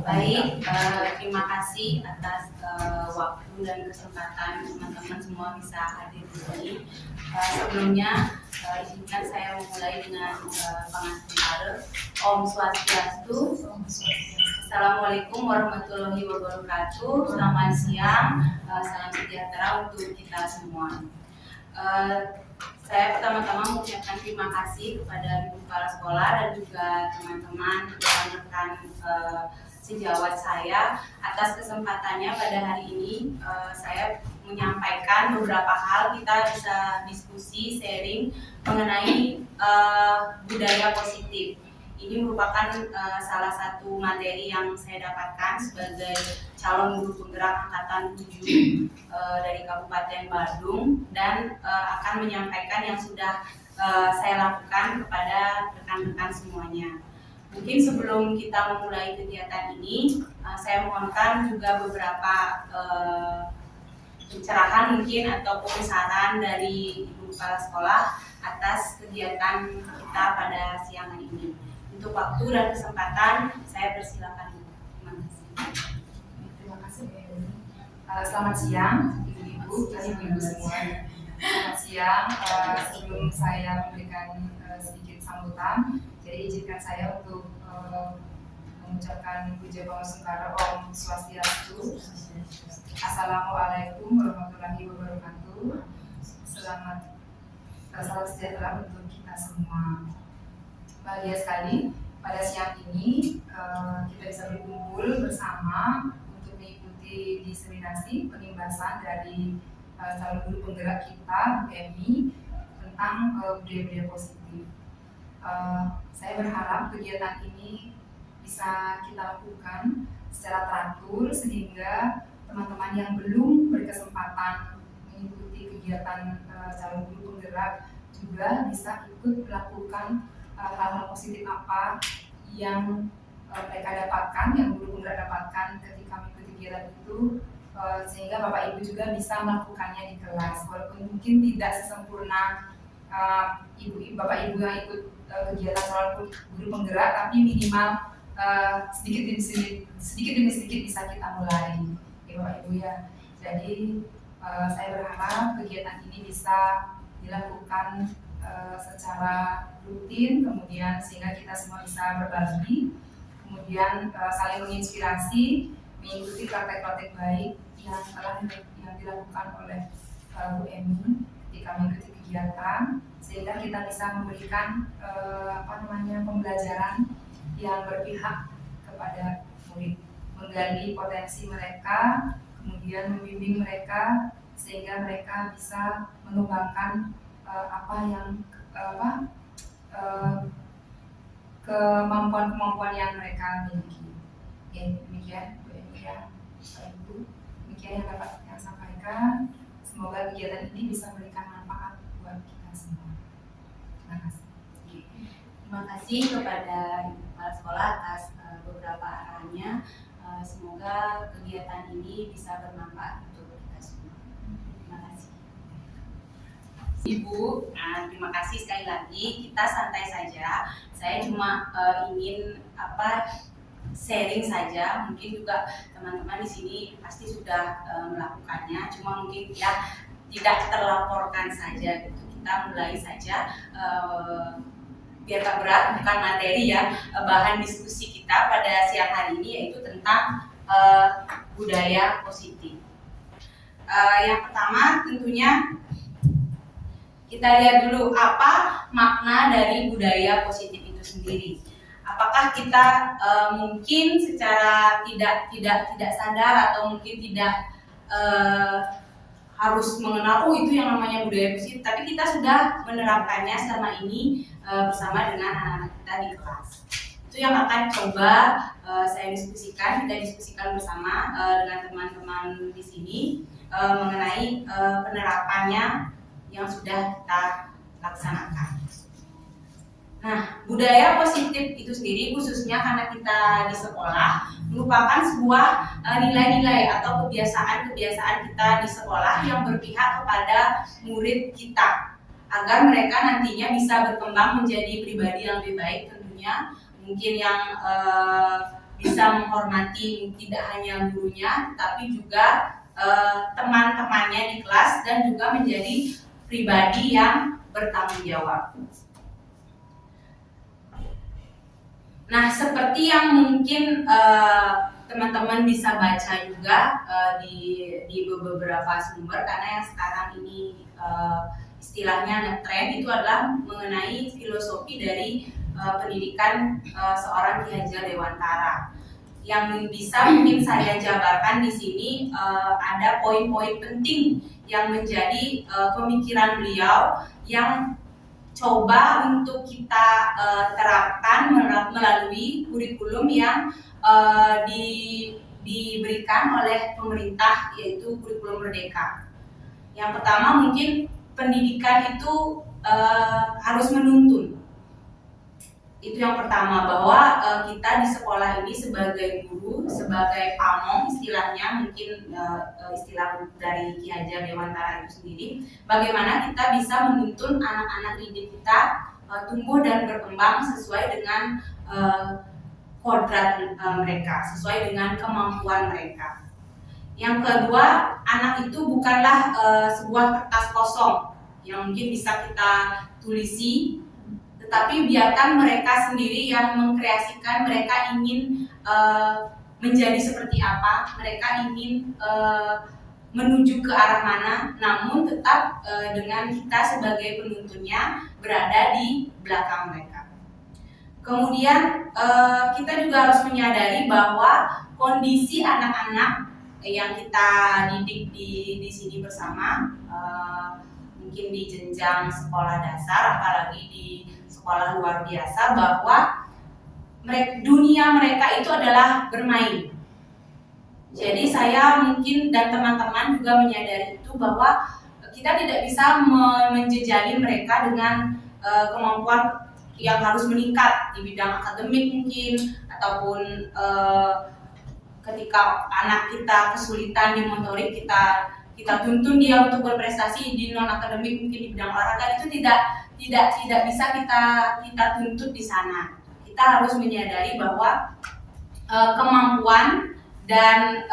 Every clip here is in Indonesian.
Baik, terima kasih atas waktu dan kesempatan teman-teman semua bisa hadir di sini. Sebelumnya, izinkan saya memulai dengan pangandikan. Om Swastiastu. Assalamualaikum warahmatullahi wabarakatuh. Selamat siang, salam sejahtera untuk kita semua. Saya pertama-tama mengucapkan terima kasih kepada Ibu Kepala Sekolah dan juga teman-teman rekan-rekan sejawat saya atas kesempatannya pada hari ini. Saya menyampaikan beberapa hal, kita bisa diskusi, sharing mengenai budaya positif. Ini merupakan salah satu materi yang saya dapatkan sebagai calon guru penggerak angkatan 7 dari Kabupaten Badung, dan akan menyampaikan yang sudah saya lakukan kepada rekan-rekan semuanya. Mungkin sebelum kita memulai kegiatan ini, saya mohonkan juga beberapa pencerahan mungkin ataupun saran dari Ibu Kepala Sekolah atas kegiatan kita pada siang hari ini. Untuk waktu dan kesempatan, saya persilakan. Terima kasih. Selamat siang, ibu-ibu dan ibu-ibu semua. Selamat siang. Sebelum saya memberikan sedikit sambutan, jadi izinkan saya untuk mengucapkan puja Pamasukara Om Swastiastu. Assalamualaikum warahmatullahi wabarakatuh. Selamat salam sejahtera untuk kita semua. Bahagia sekali pada siang ini kita bisa berkumpul bersama untuk mengikuti diseminasi penimbasan dari calon guru penggerak kita, Bu Emi, tentang budaya-budaya positif. Saya berharap kegiatan ini bisa kita lakukan secara teratur sehingga teman-teman yang belum berkesempatan mengikuti kegiatan calon guru penggerak juga bisa ikut melakukan hal-hal positif apa yang mereka dapatkan, yang guru penggerak dapatkan ketika mengikuti kegiatan itu, sehingga Bapak Ibu juga bisa melakukannya di kelas. Walaupun mungkin tidak sesempurna Bapak Ibu yang ikut kegiatan calon guru penggerak, tapi minimal sedikit demi sedikit bisa kita mulai, ya Bapak Ibu ya. Jadi saya berharap kegiatan ini bisa dilakukan secara rutin, kemudian sehingga kita semua bisa berbagi, kemudian saling menginspirasi, mengikuti praktek-praktek baik yang telah dilakukan oleh Bu Emi ketika mengikuti kegiatan, sehingga kita bisa memberikan pembelajaran yang berpihak kepada murid, menggali potensi mereka, kemudian membimbing mereka sehingga mereka bisa mengembangkan kemampuan-kemampuan yang mereka miliki. Oke, demikian Bu Emi ya, Pak Ibu. Demikian yang dapat saya sampaikan. Semoga kegiatan ini bisa memberikan manfaat buat kita semua. Terima kasih. Terima kasih kepada Ibu Kepala Sekolah atas beberapa arahannya. Semoga kegiatan ini bisa bermanfaat untuk kita semua. Terima kasih. Ibu, terima kasih sekali lagi. Kita santai saja. Saya cuma ingin sharing saja. Mungkin juga teman-teman di sini pasti sudah melakukannya. Cuma mungkin ya tidak terlaporkan saja gitu. Kita mulai saja. Biar tak berat, bukan materi ya. Bahan diskusi kita pada siang hari ini yaitu tentang budaya positif. Yang pertama tentunya kita lihat dulu apa makna dari budaya positif itu sendiri. Apakah kita mungkin secara tidak sadar atau mungkin tidak harus mengenal itu yang namanya budaya positif, tapi kita sudah menerapkannya selama ini bersama dengan anak-anak kita di kelas. Itu yang akan coba saya diskusikan, kita diskusikan bersama dengan teman-teman di sini mengenai penerapannya yang sudah kita laksanakan. Nah, budaya positif itu sendiri khususnya karena kita di sekolah merupakan sebuah nilai-nilai atau kebiasaan-kebiasaan kita di sekolah yang berpihak kepada murid kita agar mereka nantinya bisa berkembang menjadi pribadi yang lebih baik tentunya. Mungkin yang bisa menghormati tidak hanya gurunya, tapi juga teman-temannya di kelas, dan juga menjadi pribadi yang bertanggung jawab. Nah, seperti yang mungkin teman-teman bisa baca juga di beberapa sumber, karena yang sekarang ini istilahnya ngetren itu adalah mengenai filosofi dari pendidikan seorang Ki Hajar Dewantara. Yang bisa mungkin saya jabarkan di sini ada poin-poin penting yang menjadi pemikiran beliau yang coba untuk kita terapkan melalui kurikulum yang diberikan oleh pemerintah, yaitu kurikulum Merdeka. Yang pertama, mungkin pendidikan itu harus menuntun. Itu yang pertama, bahwa kita di sekolah ini sebagai guru, sebagai pamong istilahnya, mungkin istilah dari Ki Hajar Dewantara itu sendiri, bagaimana kita bisa menuntun anak-anak didik kita tumbuh dan berkembang sesuai dengan kodrat mereka, sesuai dengan kemampuan mereka. Yang kedua, anak itu bukanlah sebuah kertas kosong yang mungkin bisa kita tulisi, tetapi biarkan mereka sendiri yang mengkreasikan. Mereka ingin menjadi seperti apa, mereka ingin menuju ke arah mana, namun tetap dengan kita sebagai penuntunnya berada di belakang mereka. Kemudian kita juga harus menyadari bahwa kondisi anak-anak yang kita didik di sini bersama, mungkin di jenjang sekolah dasar, apalagi di sekolah luar biasa, bahwa dunia mereka itu adalah bermain. Jadi saya mungkin dan teman-teman juga menyadari itu, bahwa kita tidak bisa menjejali mereka dengan kemampuan yang harus meningkat di bidang akademik mungkin, ataupun ketika anak kita kesulitan di motorik, kita tuntun dia untuk berprestasi di non akademik, mungkin di bidang olahraga, itu tidak bisa kita tuntut di sana. Kita harus menyadari bahwa kemampuan dan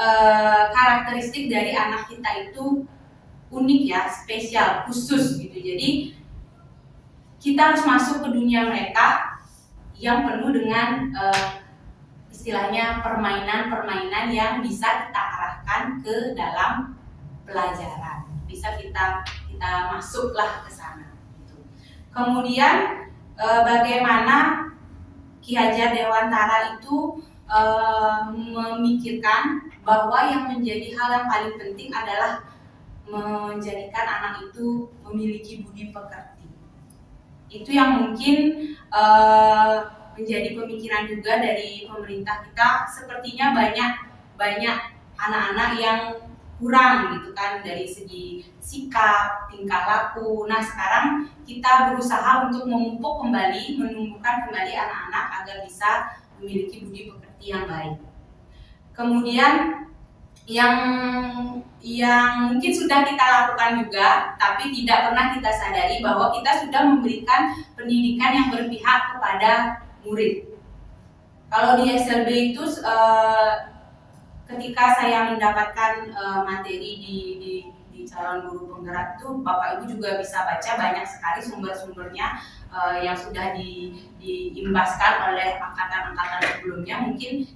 karakteristik dari anak kita itu unik ya, spesial, khusus gitu. Jadi kita harus masuk ke dunia mereka yang penuh dengan istilahnya permainan-permainan yang bisa kita arahkan ke dalam pelajaran, bisa kita masuklah ke sana. Kemudian bagaimana Ki Hajar Dewantara itu memikirkan bahwa yang menjadi hal yang paling penting adalah menjadikan anak itu memiliki budi pekerti. Itu yang mungkin menjadi pemikiran juga dari pemerintah kita. Sepertinya banyak anak-anak yang kurang gitu kan dari segi sikap, tingkah laku. Nah, sekarang kita berusaha untuk memupuk kembali, menumbuhkan kembali anak-anak agar bisa memiliki budi pekerti yang baik. Kemudian yang mungkin sudah kita lakukan juga, tapi tidak pernah kita sadari, bahwa kita sudah memberikan pendidikan yang berpihak kepada murid. Kalau di SLB itu ketika saya mendapatkan materi di calon guru penggerak itu, Bapak Ibu juga bisa baca banyak sekali sumber-sumbernya yang sudah diimbaskan oleh angkatan-angkatan sebelumnya. Mungkin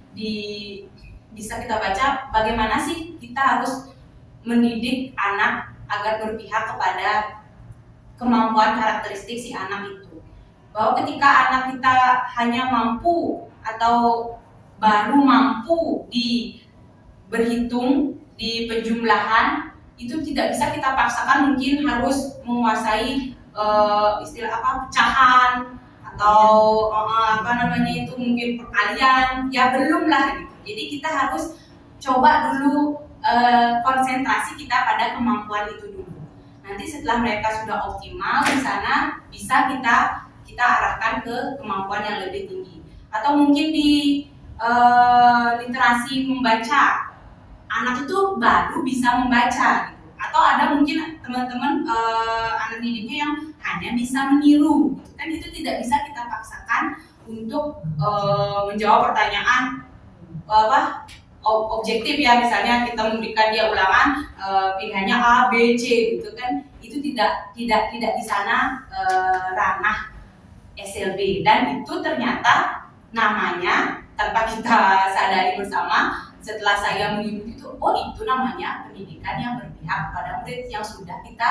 bisa kita baca bagaimana sih kita harus mendidik anak agar berpihak kepada kemampuan karakteristik si anak itu. Bahwa ketika anak kita hanya mampu atau baru mampu di berhitung, di penjumlahan, itu tidak bisa kita paksakan mungkin harus menguasai istilah pecahan atau itu mungkin perkalian, ya belum lah gitu. Jadi kita harus coba dulu konsentrasi kita pada kemampuan itu dulu. Nanti setelah mereka sudah optimal di sana, bisa kita arahkan ke kemampuan yang lebih tinggi. Atau mungkin di literasi membaca, anak itu baru bisa membaca gitu. Atau ada mungkin teman-teman anak didiknya yang hanya bisa meniru gitu. Kan itu tidak bisa kita paksakan untuk menjawab pertanyaan objektif ya, misalnya kita memberikan dia ulangan pilihannya A, B, C gitu kan, itu tidak di sana ranah SLB, dan itu ternyata namanya tanpa kita sadari bersama setelah saya mengikuti itu, oh itu namanya pendidikan yang berpihak kepada murid yang sudah kita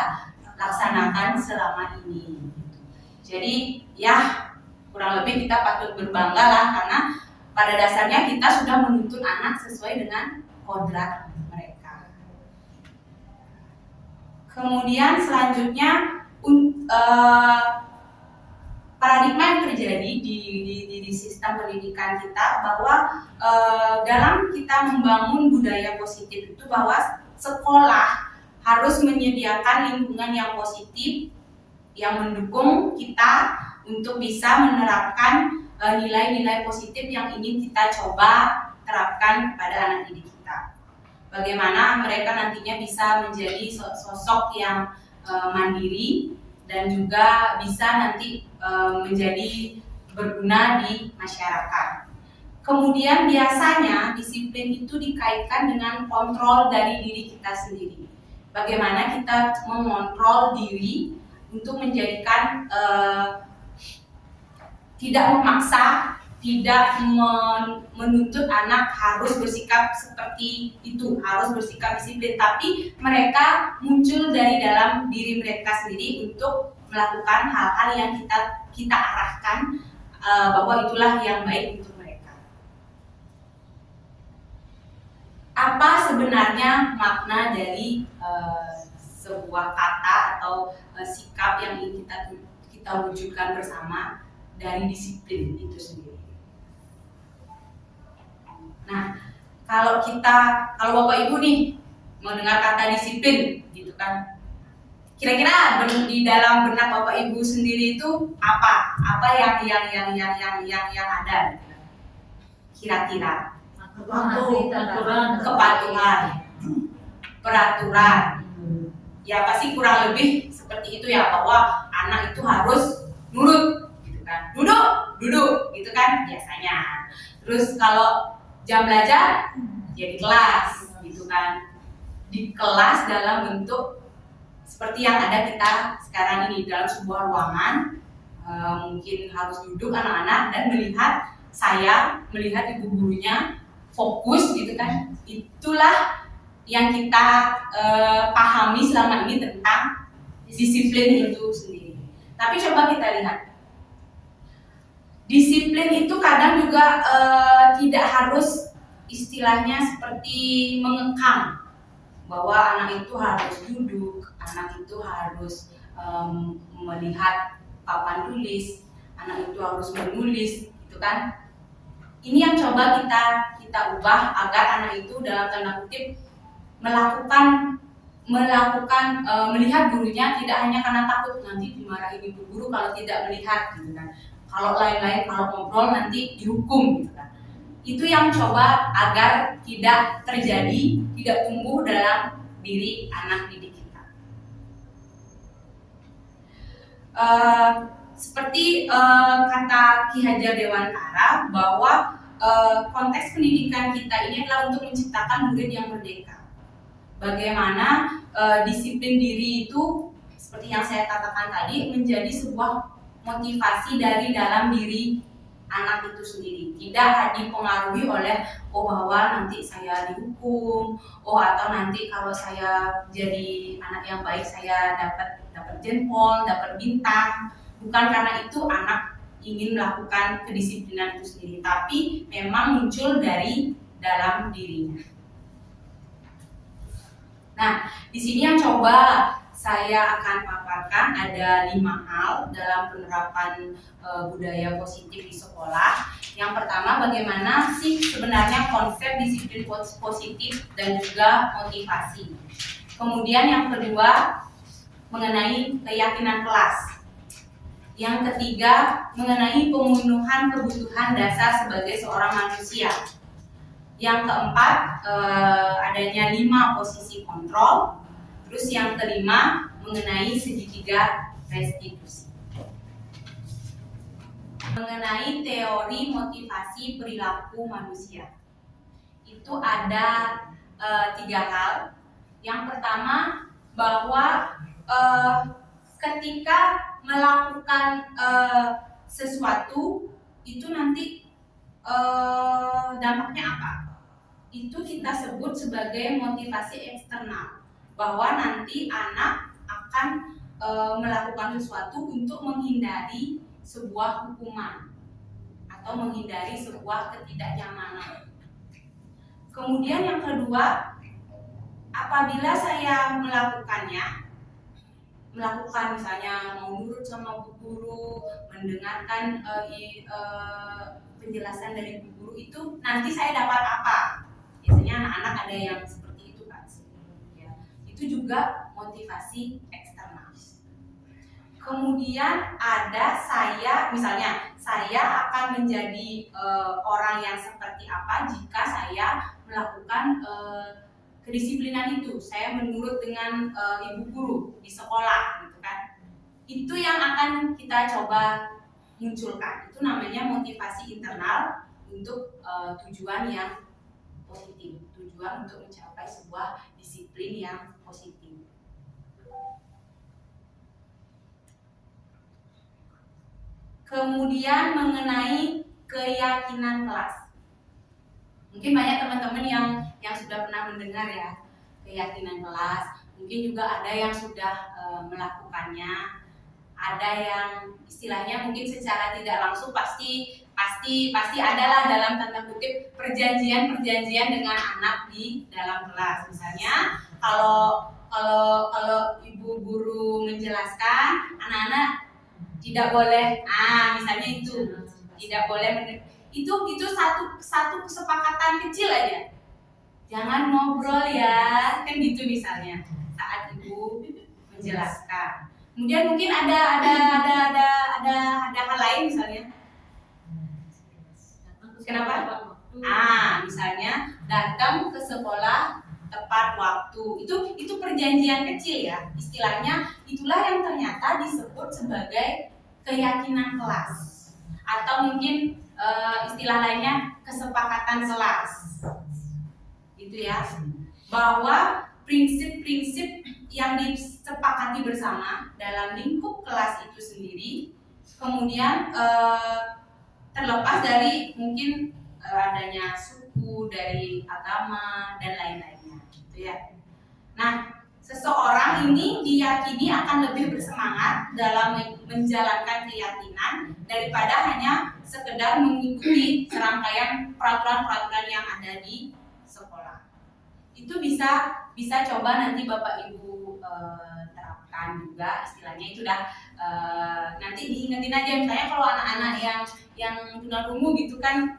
laksanakan selama ini. Jadi ya kurang lebih kita patut berbangga lah, karena pada dasarnya kita sudah menuntun anak sesuai dengan kodrat mereka. Kemudian selanjutnya paradigma yang terjadi di sistem pendidikan kita bahwa dalam kita membangun budaya positif itu bahwa sekolah harus menyediakan lingkungan yang positif yang mendukung kita untuk bisa menerapkan nilai-nilai positif yang ingin kita coba terapkan kepada anak didik kita. Bagaimana mereka nantinya bisa menjadi sosok yang mandiri dan juga bisa nanti menjadi berguna di masyarakat. Kemudian biasanya disiplin itu dikaitkan dengan kontrol dari diri kita sendiri. Bagaimana kita mengontrol diri untuk menjadikan tidak memaksa, tidak menuntut anak harus bersikap seperti itu, harus bersikap disiplin, tapi mereka muncul dari dalam diri mereka sendiri untuk melakukan hal-hal yang kita arahkan bahwa itulah yang baik untuk mereka. Apa sebenarnya makna dari sebuah kata atau sikap yang ingin kita wujudkan bersama dari disiplin itu sendiri? Nah, kalau Bapak Ibu nih mendengar kata disiplin gitu kan, kira-kira di dalam benak Bapak Ibu sendiri itu apa yang ada kira-kira? Kepatuhan, peraturan. Ya pasti kurang lebih seperti itu ya, bahwa anak itu harus nurut gitu kan, duduk gitu kan biasanya. Terus kalau jam belajar ya di kelas gitu kan, di kelas dalam bentuk seperti yang ada kita sekarang ini, dalam sebuah ruangan, mungkin harus duduk anak-anak dan melihat ibu gurunya fokus gitu kan. Itulah yang kita pahami selama ini tentang disiplin itu sendiri. Tapi coba kita lihat, disiplin itu kadang juga tidak harus istilahnya seperti mengekang bahwa anak itu harus duduk, anak itu harus melihat papan tulis, anak itu harus menulis, gitu kan? Ini yang coba kita ubah agar anak itu dalam tanda kutip melihat gurunya tidak hanya karena takut nanti dimarahin ibu guru kalau tidak melihat, gitu kan? Kalau kalau ngobrol nanti dihukum, gitu kan? Itu yang coba agar tidak terjadi, tidak tumbuh dalam diri anak didik kita. Seperti kata Ki Hajar Dewantara bahwa konteks pendidikan kita ini adalah untuk menciptakan murid yang merdeka. Bagaimana disiplin diri itu seperti yang saya katakan tadi menjadi sebuah motivasi dari dalam diri anak itu sendiri, tidak dipengaruhi oleh bahwa nanti saya dihukum, atau nanti kalau saya jadi anak yang baik saya dapat jempol, dapat bintang. Bukan karena itu anak ingin melakukan kedisiplinan itu sendiri, tapi memang muncul dari dalam dirinya. Nah, di sini yang coba saya akan paparkan ada 5 hal dalam penerapan budaya positif di sekolah. Yang pertama, bagaimana sih sebenarnya konsep disiplin positif dan juga motivasi. Kemudian yang kedua, mengenai keyakinan kelas. Yang ketiga, mengenai pemenuhan kebutuhan dasar sebagai seorang manusia. Yang keempat, adanya 5 posisi kontrol. Terus yang kelima, mengenai segitiga restitusi. Mengenai teori motivasi perilaku manusia. itu ada 3 hal. Yang pertama, bahwa ketika melakukan sesuatu itu nanti dampaknya apa? Itu kita sebut sebagai motivasi eksternal, bahwa nanti anak akan melakukan sesuatu untuk menghindari sebuah hukuman atau menghindari sebuah ketidaknyamanan. Kemudian yang kedua, apabila saya melakukan misalnya mau nurut sama bu guru, mendengarkan penjelasan dari bu guru, itu nanti saya dapat apa? Biasanya anak-anak ada yang seperti itu kan. Ya, itu juga motivasi eksternal. Kemudian ada misalnya saya akan menjadi orang yang seperti apa jika saya melakukan kedisiplinan itu. Saya menurut dengan ibu guru di sekolah, gitu kan. Itu yang akan kita coba munculkan. Itu namanya motivasi internal untuk tujuan yang positif, tujuan untuk mencapai sebuah disiplin yang positif. Kemudian mengenai keyakinan kelas. Mungkin banyak teman-teman yang sudah pernah mendengar ya keyakinan kelas. Mungkin juga ada yang sudah melakukannya. Ada yang istilahnya mungkin secara tidak langsung pasti adalah dalam tanda kutip perjanjian dengan anak di dalam kelas. Misalnya kalau ibu guru menjelaskan, anak-anak tidak boleh, misalnya itu tidak boleh itu satu kesepakatan kecil aja. Jangan ngobrol ya, kan gitu misalnya saat ibu menjelaskan. Kemudian mungkin ada hal lain misalnya. Kenapa? Misalnya datang ke sekolah tepat waktu. Itu perjanjian kecil ya. Istilahnya itulah yang ternyata disebut sebagai keyakinan kelas, atau mungkin istilah lainnya kesepakatan kelas, gitu ya. Bahwa prinsip-prinsip yang disepakati bersama dalam lingkup kelas itu sendiri, kemudian terlepas dari mungkin adanya suku, dari agama dan lain-lainnya, gitu ya. Nah, seseorang ini diyakini akan lebih bersemangat dalam menjalankan keyakinan daripada hanya sekedar mengikuti serangkaian peraturan-peraturan yang ada di sekolah. Itu bisa coba nanti Bapak Ibu terapkan juga, istilahnya itu dah nanti diingetin aja. Misalnya kalau anak-anak yang tunarungu gitu kan,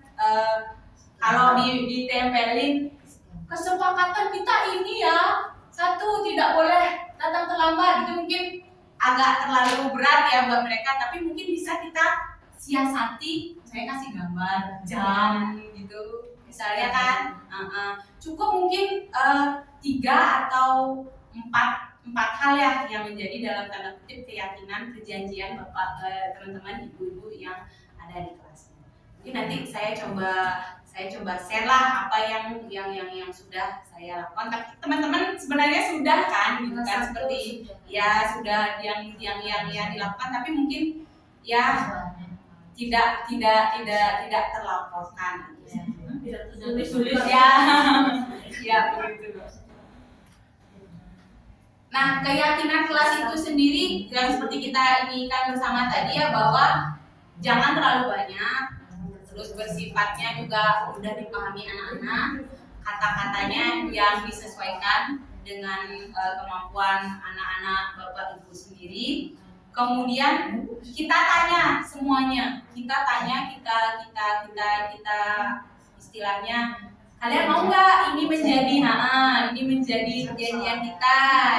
kalau ditempelin kesepakatan kita ini ya, 1 tidak boleh datang terlambat, itu mungkin agak terlalu berat ya buat mereka, tapi mungkin bisa kita siasati. Saya kasih gambar jam gitu misalnya kan, cukup mungkin 3 atau 4 hal ya yang menjadi dalam tanda kutip keyakinan perjanjian Bapak teman-teman ibu-ibu yang ada di kelasnya. Mungkin nanti saya coba share lah apa yang sudah saya lakukan. Tapi teman-teman sebenarnya sudah kan, gitu kan, seperti ya sudah yang dilakukan, tapi mungkin ya tidak terlaporkan. Tidak tertulis ya. Ya begitu. Nah, keyakinan kelas itu sendiri yang seperti kita inikan bersama tadi ya, bahwa jangan terlalu banyak. Terus bersifatnya juga mudah dipahami anak-anak, kata-katanya yang disesuaikan dengan kemampuan anak-anak Bapak Ibu sendiri. Kemudian kita tanya semuanya, kita istilahnya, kalian mau nggak ini menjadi perjanjian kita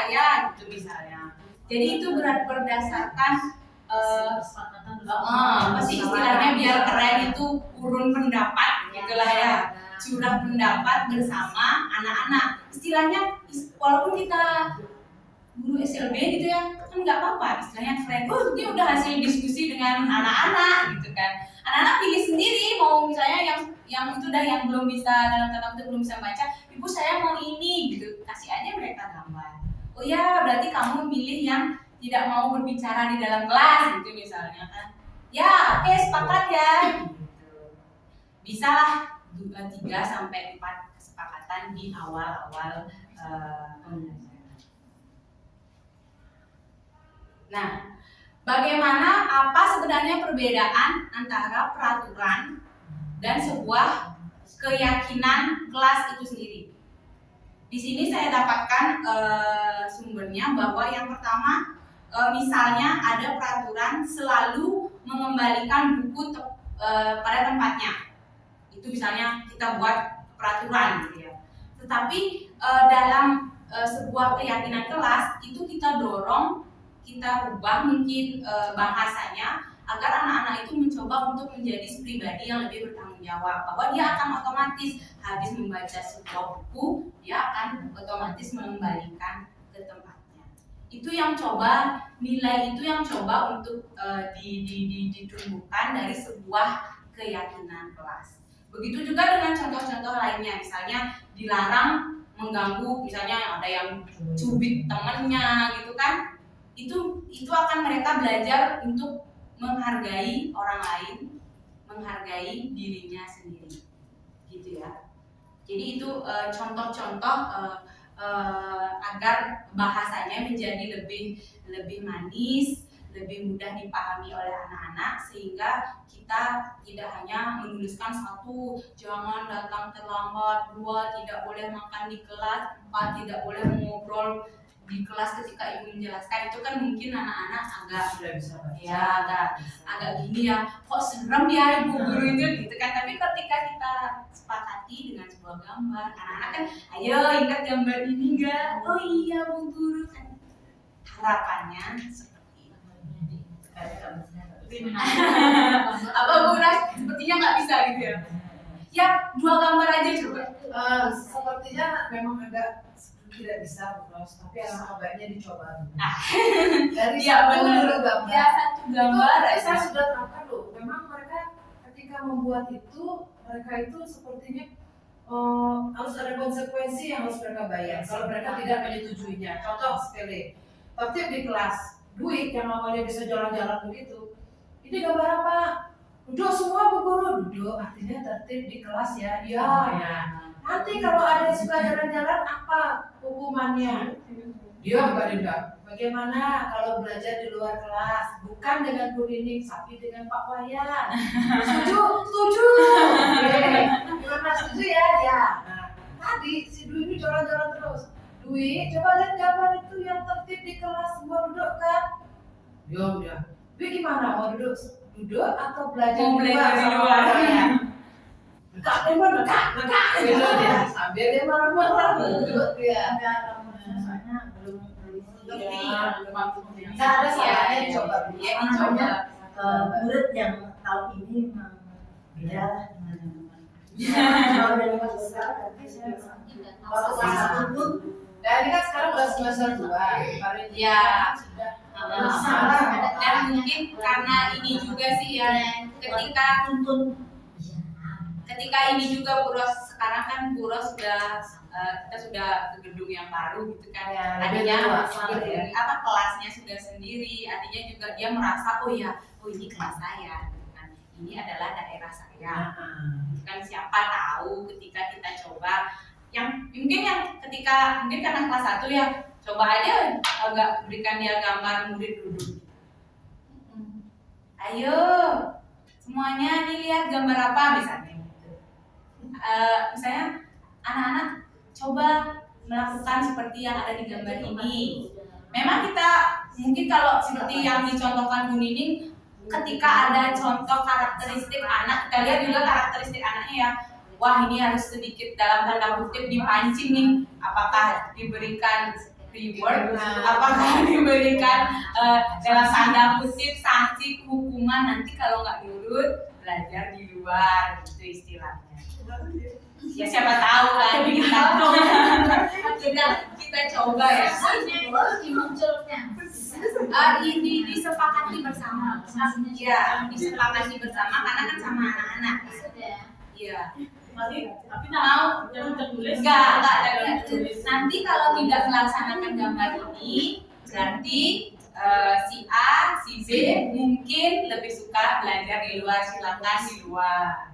ya, gitu misalnya. Jadi itu berdasarkan apa sih istilahnya biar keren itu urun pendapat gitulah ya, curah pendapat bersama anak-anak. Istilahnya walaupun kita guru SLB gitu ya, kan nggak apa-apa istilahnya friend. Oh ini udah hasil diskusi dengan anak-anak gitu kan. Anak-anak pilih sendiri mau misalnya yang itu dah yang belum bisa dalam tanda kutip belum bisa baca, ibu saya mau ini gitu, kasih aja mereka gambar. Oh ya berarti kamu milih yang tidak mau berbicara di dalam kelas gitu misalnya kan. Ya oke, sepakat ya gitu. Bisa lah 3 sampai 4 kesepakatan di awal-awal pembelajaran. Nah, bagaimana apa sebenarnya perbedaan antara peraturan dan sebuah keyakinan kelas itu sendiri? Di sini saya dapatkan sumbernya bahwa yang pertama, misalnya ada peraturan selalu mengembalikan buku pada tempatnya. Itu misalnya kita buat peraturan gitu ya. Tetapi dalam sebuah keyakinan kelas itu kita dorong, kita ubah mungkin bahasanya agar anak-anak itu mencoba untuk menjadi pribadi yang lebih bertanggung jawab, bahwa dia akan otomatis habis membaca sebuah buku dia akan otomatis mengembalikan ke tempatnya. Itu yang coba, nilai itu yang coba untuk ditumbuhkan dari sebuah keyakinan kelas. Begitu juga dengan contoh-contoh lainnya, misalnya dilarang mengganggu, misalnya ada yang cubit temannya gitu kan. Itu akan mereka belajar untuk menghargai orang lain, menghargai dirinya sendiri, gitu ya. Jadi itu contoh-contoh agar bahasanya menjadi lebih manis, lebih mudah dipahami oleh anak-anak, sehingga kita tidak hanya menuliskan 1, jangan datang terlambat, 2, tidak boleh makan di kelas, 4, tidak boleh mengobrol di kelas ketika ibu menjelaskan. Itu kan mungkin anak-anak agak ya agak gini ya, kok serem ya ibu guru itu gitu kan. Tapi ketika kita sepakati dengan sebuah gambar, anak-anak kan ayo ingat gambar ini enggak, oh iya bu guru kan, harapannya seperti itu. Apa bu Ras, sepertinya nggak bisa gitu ya. Ya 2 gambar aja coba. Sepertinya memang agak tidak bisa Bu Ros, tapi alangkah baiknya dicoba. Dari Ya, satu bener. dulu gambar. Ya 1 gambar Itu aja. saya sudah terapkan loh. Memang mereka ketika membuat itu, mereka itu sepertinya harus ada konsekuensi yang harus mereka bayar kalau mereka tidak menyetujuinya. Contoh sepele, tertib di kelas, duit yang awalnya bisa jalan-jalan begitu. Ini gambar apa? Duduk semua bu guru, duduk artinya tertib di kelas ya. Ya. Nanti kalau ada yang suka jalan-jalan apa hukumannya? Dia enggak dendam. Bagaimana kalau belajar di luar kelas, bukan dengan Bu Nining, tapi dengan Pak Wayan? Setuju. Gimana setuju ya? Ya. Nah, tadi si Dwi ini jalan-jalan terus. Dwi, coba lihat gambar itu yang tertib di kelas, semua duduk kan? Ya udah. Dwi gimana? Mau duduk atau belajar Mau belajar di luar? Enggak, gitu dia. Sambil dia marah-marah duduk dia. Soalnya belum Ngerti. Nggak ada salahnya dicoba dulu. Ya dicoba. murid yang tahun ini memang beda lah dengan yang kemarin. Kalau dari kelas besar nanti saya waktu kelas 1 pun Nah ini kan sekarang udah semester 2. Kemarin Ya. sudah Dan mungkin karena ini juga sih ya, ketika ini juga Bu Ros, sekarang kan Bu Ros sudah kita sudah ke gedung yang baru gitu kan. Ya, Artinya lebih luas, ya. kelasnya sudah sendiri, artinya juga dia merasa oh ini kelas saya gitu kan. Ini adalah daerah saya. Kan siapa tahu ketika kita coba yang ketika mungkin karena kelas 1 ya, coba aja agak berikan dia gambar murid duduk. Ayo semuanya nih lihat gambar apa misalnya. Misalnya anak-anak coba melakukan seperti yang ada di gambar ini. Memang kita mungkin kalau seperti yang dicontohkan Bu Nining, ketika ada contoh karakteristik anak, kita lihat juga karakteristik anaknya ya. Wah ini harus sedikit dalam tanda kutip dipancing nih. Apakah diberikan reward, apakah diberikan dalam tanda kutip sanksi hukuman nanti kalau nggak nurut belajar di luar gitu istilahnya. Ya siapa tahu kan kita kita coba ya. Dimunculnya. Ini disepakati bersama. Ya, disepakati bersama karena kan sama anak-anak. Sudah. Iya. Tapi Mau tulis. enggak ada tulis. Nanti kalau tidak melaksanakan gambar ini, berarti si A, si B mungkin lebih suka belajar di luar, silakan di luar.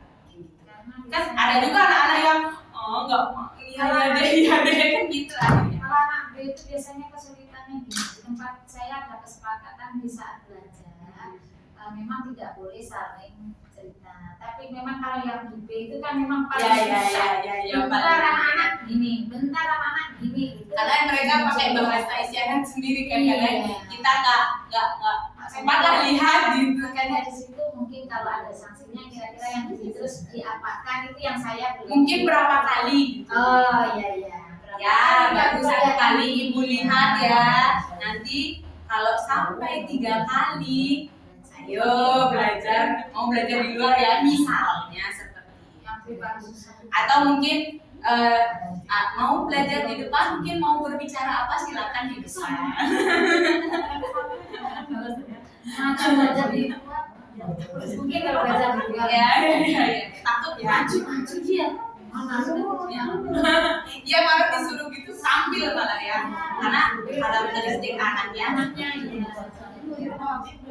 Kan ada juga anak-anak yang enggak mau, iya deh kan gitu akhirnya. Kalau anak B itu biasanya kesulitannya gini, di tempat saya ada kesepakatan di saat belajar, memang tidak boleh saling cerita. Tapi memang kalau yang di B itu kan memang paling susah. Bentar anak-anak gini, bentar anak-anak gini. Karena mereka pakai bahasa isyarat sendiri kan, kita nggak sempatlah lihat gitu kan. Makanya di situ mungkin kalau ada sanksinya kira-kira yang terus diapakan itu yang saya belum. Mungkin berapa kali? Oh iya. Ya, baru satu kali ibu lihat ya. Nanti kalau sampai 3 kali, ayo mau belajar di luar ya, misalnya seperti Yang pribadi susah. atau mungkin mau belajar di depan, mungkin mau berbicara apa silakan di depan. Maju belajar di luar. Mungkin kalau belajar di luar. Ya, takut ya. Maju dia. Ya malah disuruh gitu sambil malah ya, karena karakteristik anaknya.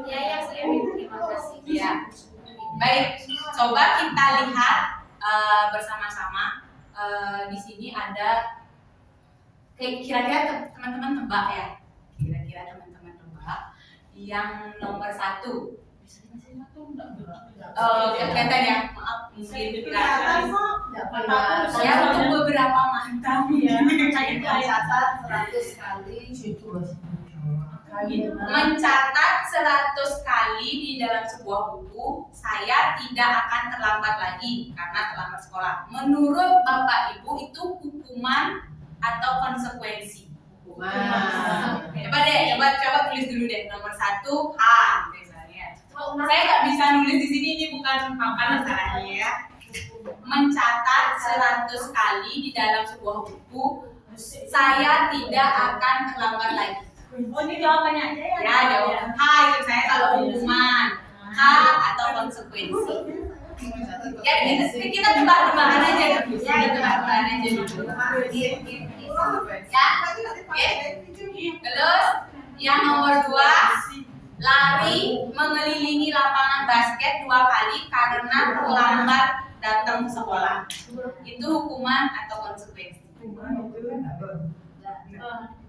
Ya saya terima kasih. Ya, baik. Coba kita lihat bersama-sama. Di sini ada kira-kira teman-teman tebak ya. Kira-kira teman-teman tebak yang nomor 1. Kelihatan ya, maaf mungkin ya untuk beberapa mantan ya. Mencatat 100 kali Mencatat 100 kali di dalam sebuah buku, saya tidak akan terlambat lagi karena terlambat sekolah. Menurut Bapak Ibu itu hukuman atau konsekuensi? Coba tulis dulu deh. Nomor 1 H misalnya. Saya nggak bisa nulis di sini, ini bukan papan masalahnya ya. Mencatat 100 kali di dalam sebuah buku, saya tidak akan terlambat lagi. Oh, ini jawabannya aja ya? Ya, jawab H itu saya kalau hukuman, H atau konsekuensi. Ya, kita tebak-tebakan aja dulu. Kita tebak-tebakan aja dulu. Ya, oke. Terus yang nomor 2, lari mengelilingi lapangan basket 2 kali karena terlambat datang ke sekolah. Itu hukuman atau konsekuensi?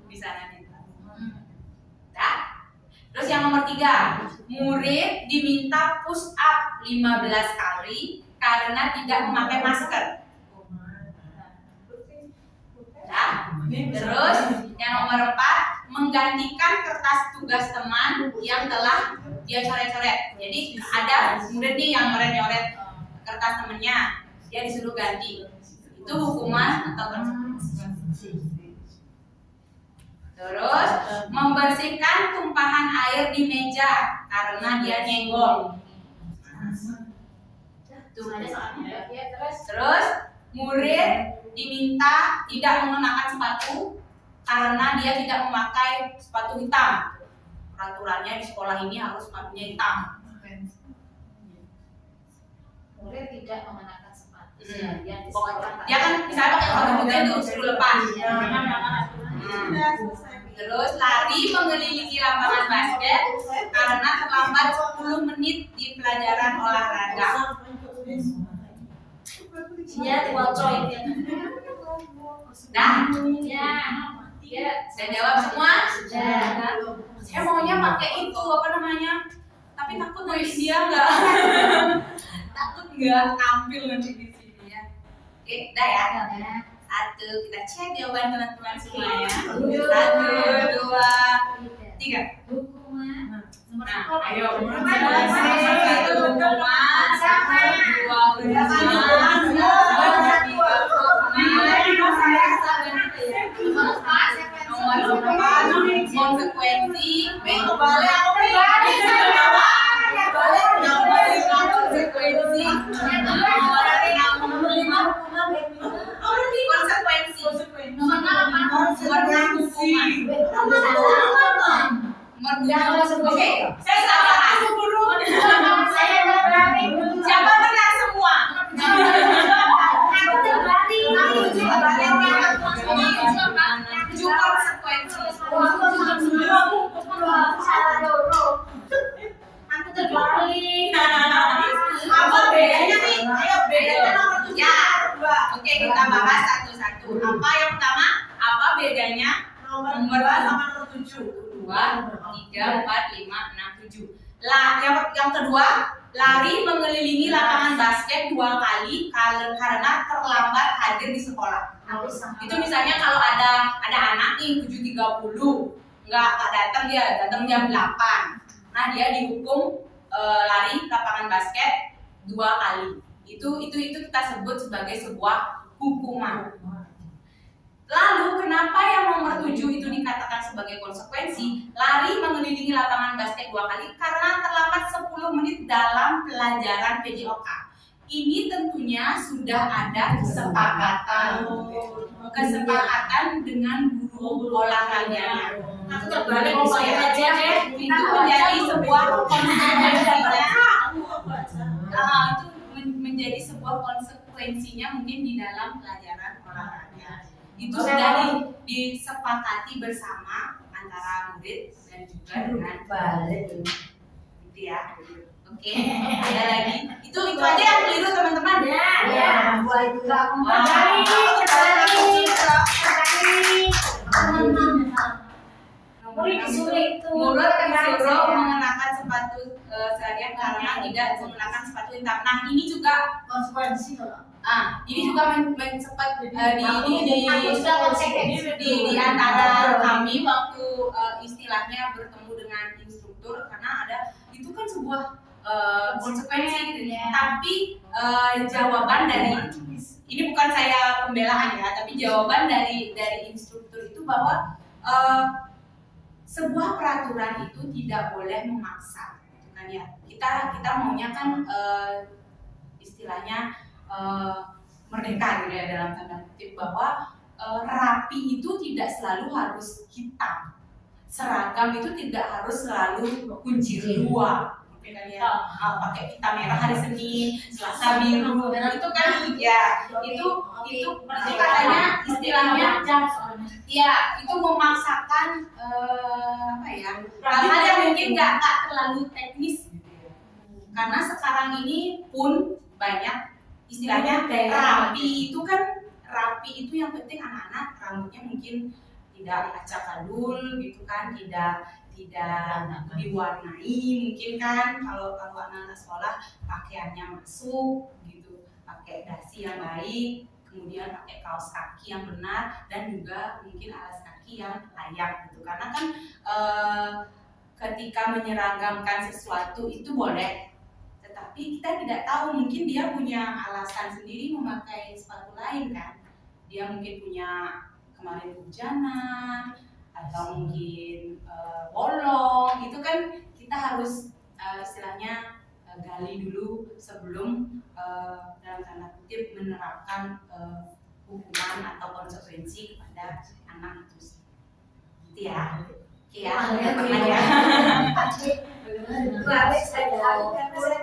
Bisa nanti. Nah, terus yang nomor 3, murid diminta push up 15 kali karena tidak memakai masker. Nah, terus yang nomor 4, menggantikan kertas tugas teman yang telah dia coret-coret. Jadi ada murid nih yang coret-coret kertas temennya, dia disuruh ganti. Itu hukuman atau konsekuensi? Terus membersihkan tumpahan air di meja karena dia nyenggol. Terus murid diminta tidak mengenakan sepatu karena dia tidak memakai sepatu hitam. Peraturannya di sekolah ini harus sepatunya hitam. Murid tidak mengenakan sepatu. Dia kan misalnya pakai sepatu putih itu suruh lepas. Terus lari mengelilingi lapangan basket karena terlambat 10 menit di pelajaran olahraga. Dia dibocorin dia. Nah, Ya. saya jawab semua. Sudah. Saya maunya pakai itu apa namanya? Tapi takut nanti dia nggak takut nggak tampil nanti di sini ya. Oke, udah ya. 1, kita cek jawaban teman-teman semuanya. 1, 2, 3. Hukuman. Nah, ayo. Hukuman. 1 hukuman, 2 hukuman, 3 nomor 4 konsekuensi. Kembali aku pribadi. Nomor 5 konsekuensi. Nomor 6 konsekuensi. Nomor 6 Tujuh konsekuensi. Salah dulu. Aku terbalik. Apa bedanya nih? Ayo bedanya nomor 7. Ya. Oke, kita bahas satu-satu. Apa yang pertama? Apa bedanya nomor 2 sama nomor 7? 2, 3, 4, 5, 6, 7. Lah, yang kedua, lari mengelilingi lapangan basket 2 kali karena terlambat hadir di sekolah. Itu misalnya kalau ada anak nih 7.30 nggak datang, dia datang jam 8. Nah, dia dihukum lari lapangan basket 2 kali. Itu kita sebut sebagai sebuah hukuman. Lalu kenapa yang nomor 7 itu dikatakan sebagai konsekuensi? Lari mengelilingi lapangan basket 2 kali karena terlambat 10 menit dalam pelajaran PJOK. Ini tentunya sudah ada kesepakatan dengan guru olahraganya. Aku terbalik Itu menjadi sebuah menjadi sebuah konsekuensinya mungkin di dalam pelajaran olahraga. Itu sudah disepakati bersama antara murid dan juga dengan balik. gitu ya. Oke, ada lagi. Itu aja yang keliru teman-teman. Ya, buat itu Murid disuruh mengenakan sepatu seharian karena tidak menggunakan sepatu hitam. Nah, ini juga konsekuensi kalau. Ini juga sempat di antara kami waktu istilahnya bertemu dengan instruktur, karena ada itu kan sebuah konsekuensi. Tapi jawaban dari ini bukan saya pembelaan ya, tapi jawaban dari instruktur itu bahwa sebuah peraturan itu tidak boleh memaksa, kan ya. Kita maunya kan istilahnya merdeka gitu ya, dalam tanda kutip, bahwa rapi itu tidak selalu harus hitam, seragam itu tidak harus selalu kunci 2, gitu kan ya. Pakai pita merah hari Senin, Selasa biru, itu kan ya itu katanya istilahnya ya itu memaksakan hal-hal yang mungkin nggak terlalu teknis gitu ya. Karena sekarang ini pun banyak istilahnya rapi itu yang penting anak-anak rambutnya mungkin tidak acak adul gitu kan, tidak diwarnai mungkin kan, kalau anak-anak sekolah pakaiannya masuk gitu, pakai dasi yang baik, kemudian pakai kaos kaki yang benar, dan juga mungkin alas kaki yang layak gitu. Karena kan ketika menyeragamkan sesuatu itu boleh, tetapi kita tidak tahu, mungkin dia punya alasan sendiri memakai sepatu lain kan. Dia mungkin punya kemarin hujanan atau mungkin bolong, itu kan kita harus istilahnya gali dulu sebelum dalam tanda kutip menerapkan hukuman atau konsekuensi kepada anak itu. Gitu ya. Oke ya. Balik saja.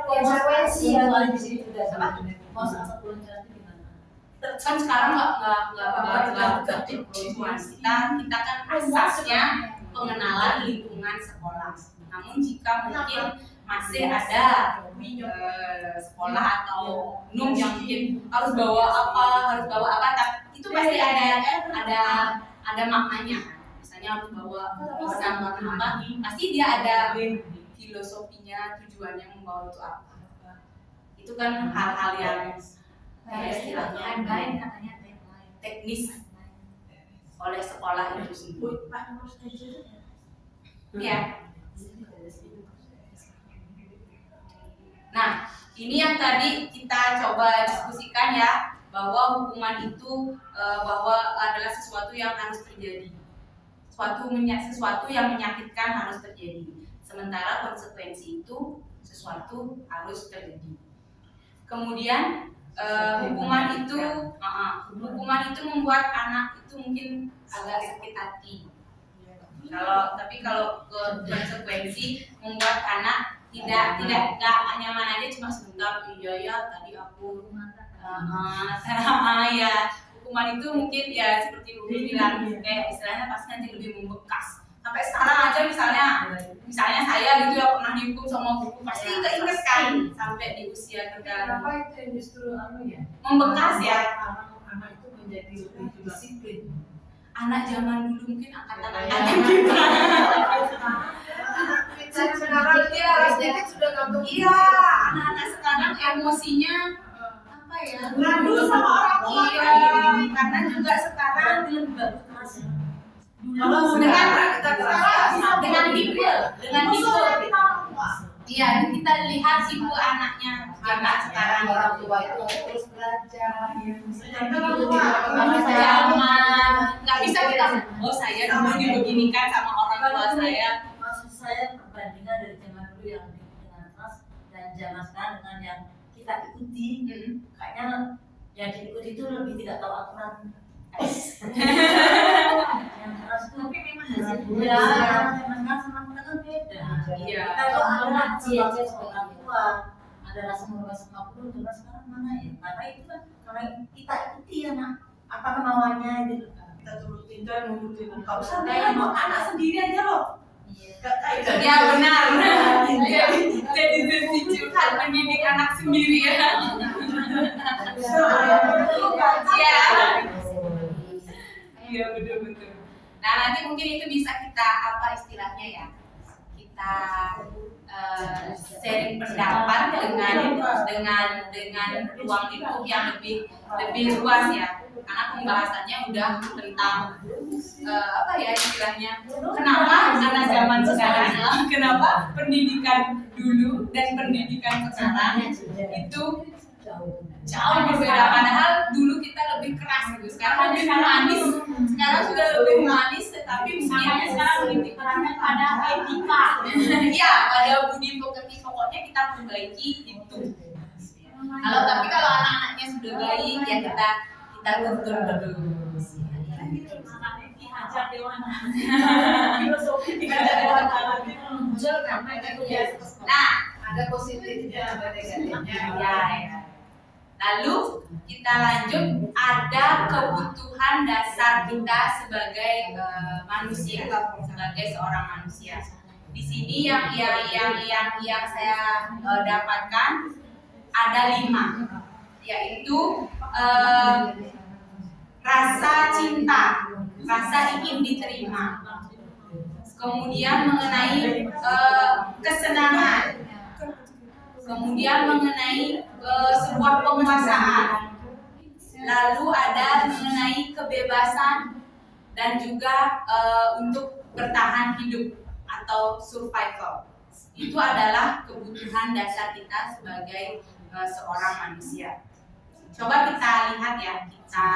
Konsekuensi yang di sini sudah sama. Mau sama pelajaran itu gimana? Kan sekarang nggak kita kan asasnya pengenalan lingkungan sekolah. Namun jika mungkin masih ada sekolah atau oknum yang mungkin harus bawa apa, tapi itu pasti ada maknanya. Misalnya harus bawa warna apa, pasti dia ada filosofinya, tujuannya membawa itu apa. Itu kan hal-hal yang istilahnya teknis oleh sekolah itu sendiri. Ya. Nah, ini yang tadi kita coba diskusikan ya, bahwa hukuman itu bahwa adalah sesuatu yang harus terjadi, sesuatu yang menyakitkan harus terjadi. Sementara konsekuensi itu sesuatu harus terjadi. Kemudian hukuman itu membuat anak itu mungkin agak sakit hati. Kalau konsekuensi membuat anak tidak nyaman aja cuma sebentar. Iya ya, tadi aku hukuman itu mungkin ya seperti Ibu bilang kayak istilahnya pasti nanti lebih membekas. Sampai sekarang aja misalnya saya gitu ya pernah dihukum sama guru pasti keinget kan sampai di usia kita. Kenapa itu yang justru ya? Membekas ya. Anak itu menjadi lebih disiplin. Anak zaman dulu mungkin angkatan Ya. anak kita. Sekarang dia sedikit sudah gantung. Iya, anak-anak sekarang emosinya apa ya? Ngadu sama orang tua. Iya, karena juga sekarang Lebih bagus Mas. Kalau dengan dengan tipe, dengan tipe. Iya, kita lihat tipe anaknya anak sekarang. orang tua itu terus belajar. Zaman nggak bisa kita, oh saya dulu dibeginikan sama orang tua saya. Maksud saya perbandingan dari zaman dulu yang dengan keras dan zaman sekarang dengan yang kita ikuti, kayaknya yang diikuti itu lebih tidak tahu aturan. Yang keras itu Tapi memang hasilnya ya, zaman sekarang sama kita kan beda. Iya. Kita itu ada rasa sama orang tua, ada rasa merubah sama guru, coba sekarang mana ya? Karena itu kan karena kita ikuti anak apa kemauannya gitu. Kita turutin dan nurutin. Nggak usah kayak mau anak sendiri aja loh. Kayak Ya benar. Jadi curhat mendidik anak sendiri ya. Iya. Iya betul-betul. Nah nanti mungkin itu bisa kita apa istilahnya ya? Kita sharing pendapat dengan ruang lingkup yang lebih luas ya. Karena pembahasannya udah tentang apa ya istilahnya? Kenapa anak zaman sekarang? Kenapa pendidikan dulu dan pendidikan sekarang itu jauh berbeda, padahal dulu kita lebih keras gitu, sekarang lebih humanis, sekarang sudah lebih humanis, tetapi mungkin sekarang lebih perannya pada etika. iya pada budi pekerti, pokoknya kita perbaiki itu. Kalau anak-anaknya sudah baik ya kita tuntun terus. Anaknya dihajar dewasa. Muncul karena itu ya. Nah, Ada positifnya, ada negatifnya. ya. Lalu kita lanjut, ada kebutuhan dasar kita sebagai manusia, sebagai seorang manusia. Di sini yang saya dapatkan ada 5, yaitu rasa cinta, rasa ingin diterima, kemudian mengenai kesenangan, kemudian mengenai sebuah penguasaan, lalu ada mengenai kebebasan dan juga untuk bertahan hidup atau survival. Itu adalah kebutuhan dasar kita sebagai seorang manusia. Coba kita lihat ya, kita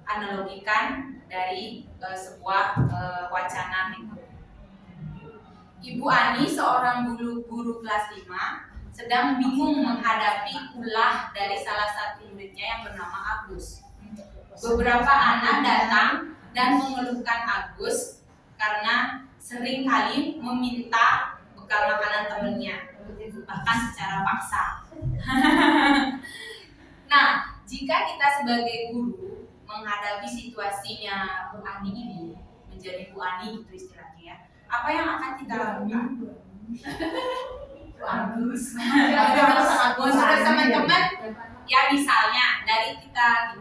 analogikan dari sebuah wacana gitu. Ibu Ani, seorang guru kelas 5, sedang bingung menghadapi ulah dari salah satu muridnya yang bernama Agus. Beberapa anak datang dan mengeluhkan Agus karena sering kali meminta bekal makanan temannya, bahkan secara paksa. Nah, jika kita sebagai guru menghadapi situasinya Bu Ani ini, menjadi Bu Ani gitu istilahnya ya, apa yang akan kita lakukan? Bagus. Menurut teman-teman, ya misalnya dari kita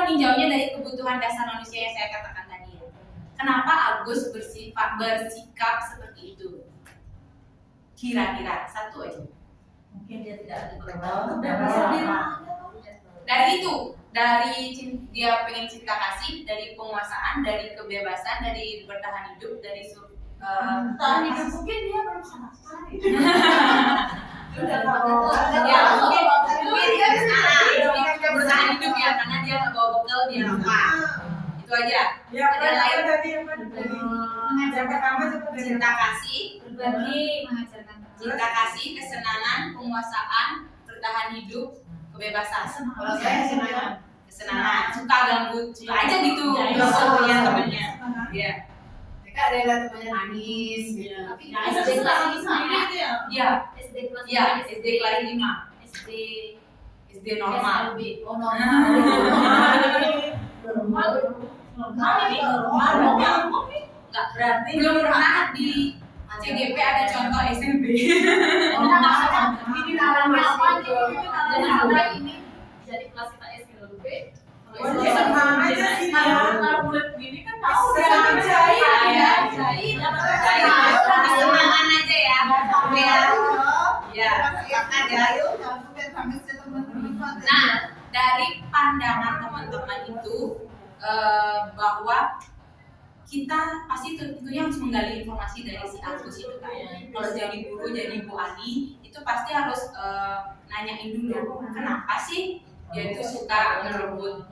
meninjaunya dari kebutuhan dasar manusia yang saya katakan tadi ya. Kenapa Agus bersikap seperti itu? Kira-kira satu aja. Mungkin dia tidak Dari itu, dia pengen cinta kasih, dari penguasaan, dari kebebasan, dari bertahan hidup, dari mungkin dia belum sama sekali. ya mungkin dia bertahan hidup ya karena dia nggak bawa bekal dia lupa. Itu aja. Ya, Ada lain? tadi yang pertama Cinta kasih, Berbagi, mengajarkan cinta kasih, kesenangan, penguasaan, bertahan hidup, kebebasan. Kalau saya Kesenangan, suka ganggu, suka aja gitu, ganggu ya temennya. Iya. mereka ada yang lihat temannya nangis gitu. Tapi Nah, SD kelas 5 ya. Iya, SD kelas iya, 5. SD kelas 5. SD SD normal. SLB. Oh, normal. Nggak berarti belum pernah di CGP ada contoh SMP. Ini namanya apa nih? Jadi sampai ini jadi kelas kita SLB. Senang aja sih ya. Kalau bulat begini kan tahu. Senang Iya, jahit. kesenangan aja ya. Ya. Nah, dari pandangan teman-teman itu bahwa kita pasti tentunya harus menggali informasi dari si Agus itu kan. Kalau jadi guru, jadi Bu Ani itu pasti harus nanyain dulu kenapa sih dia itu suka merebut.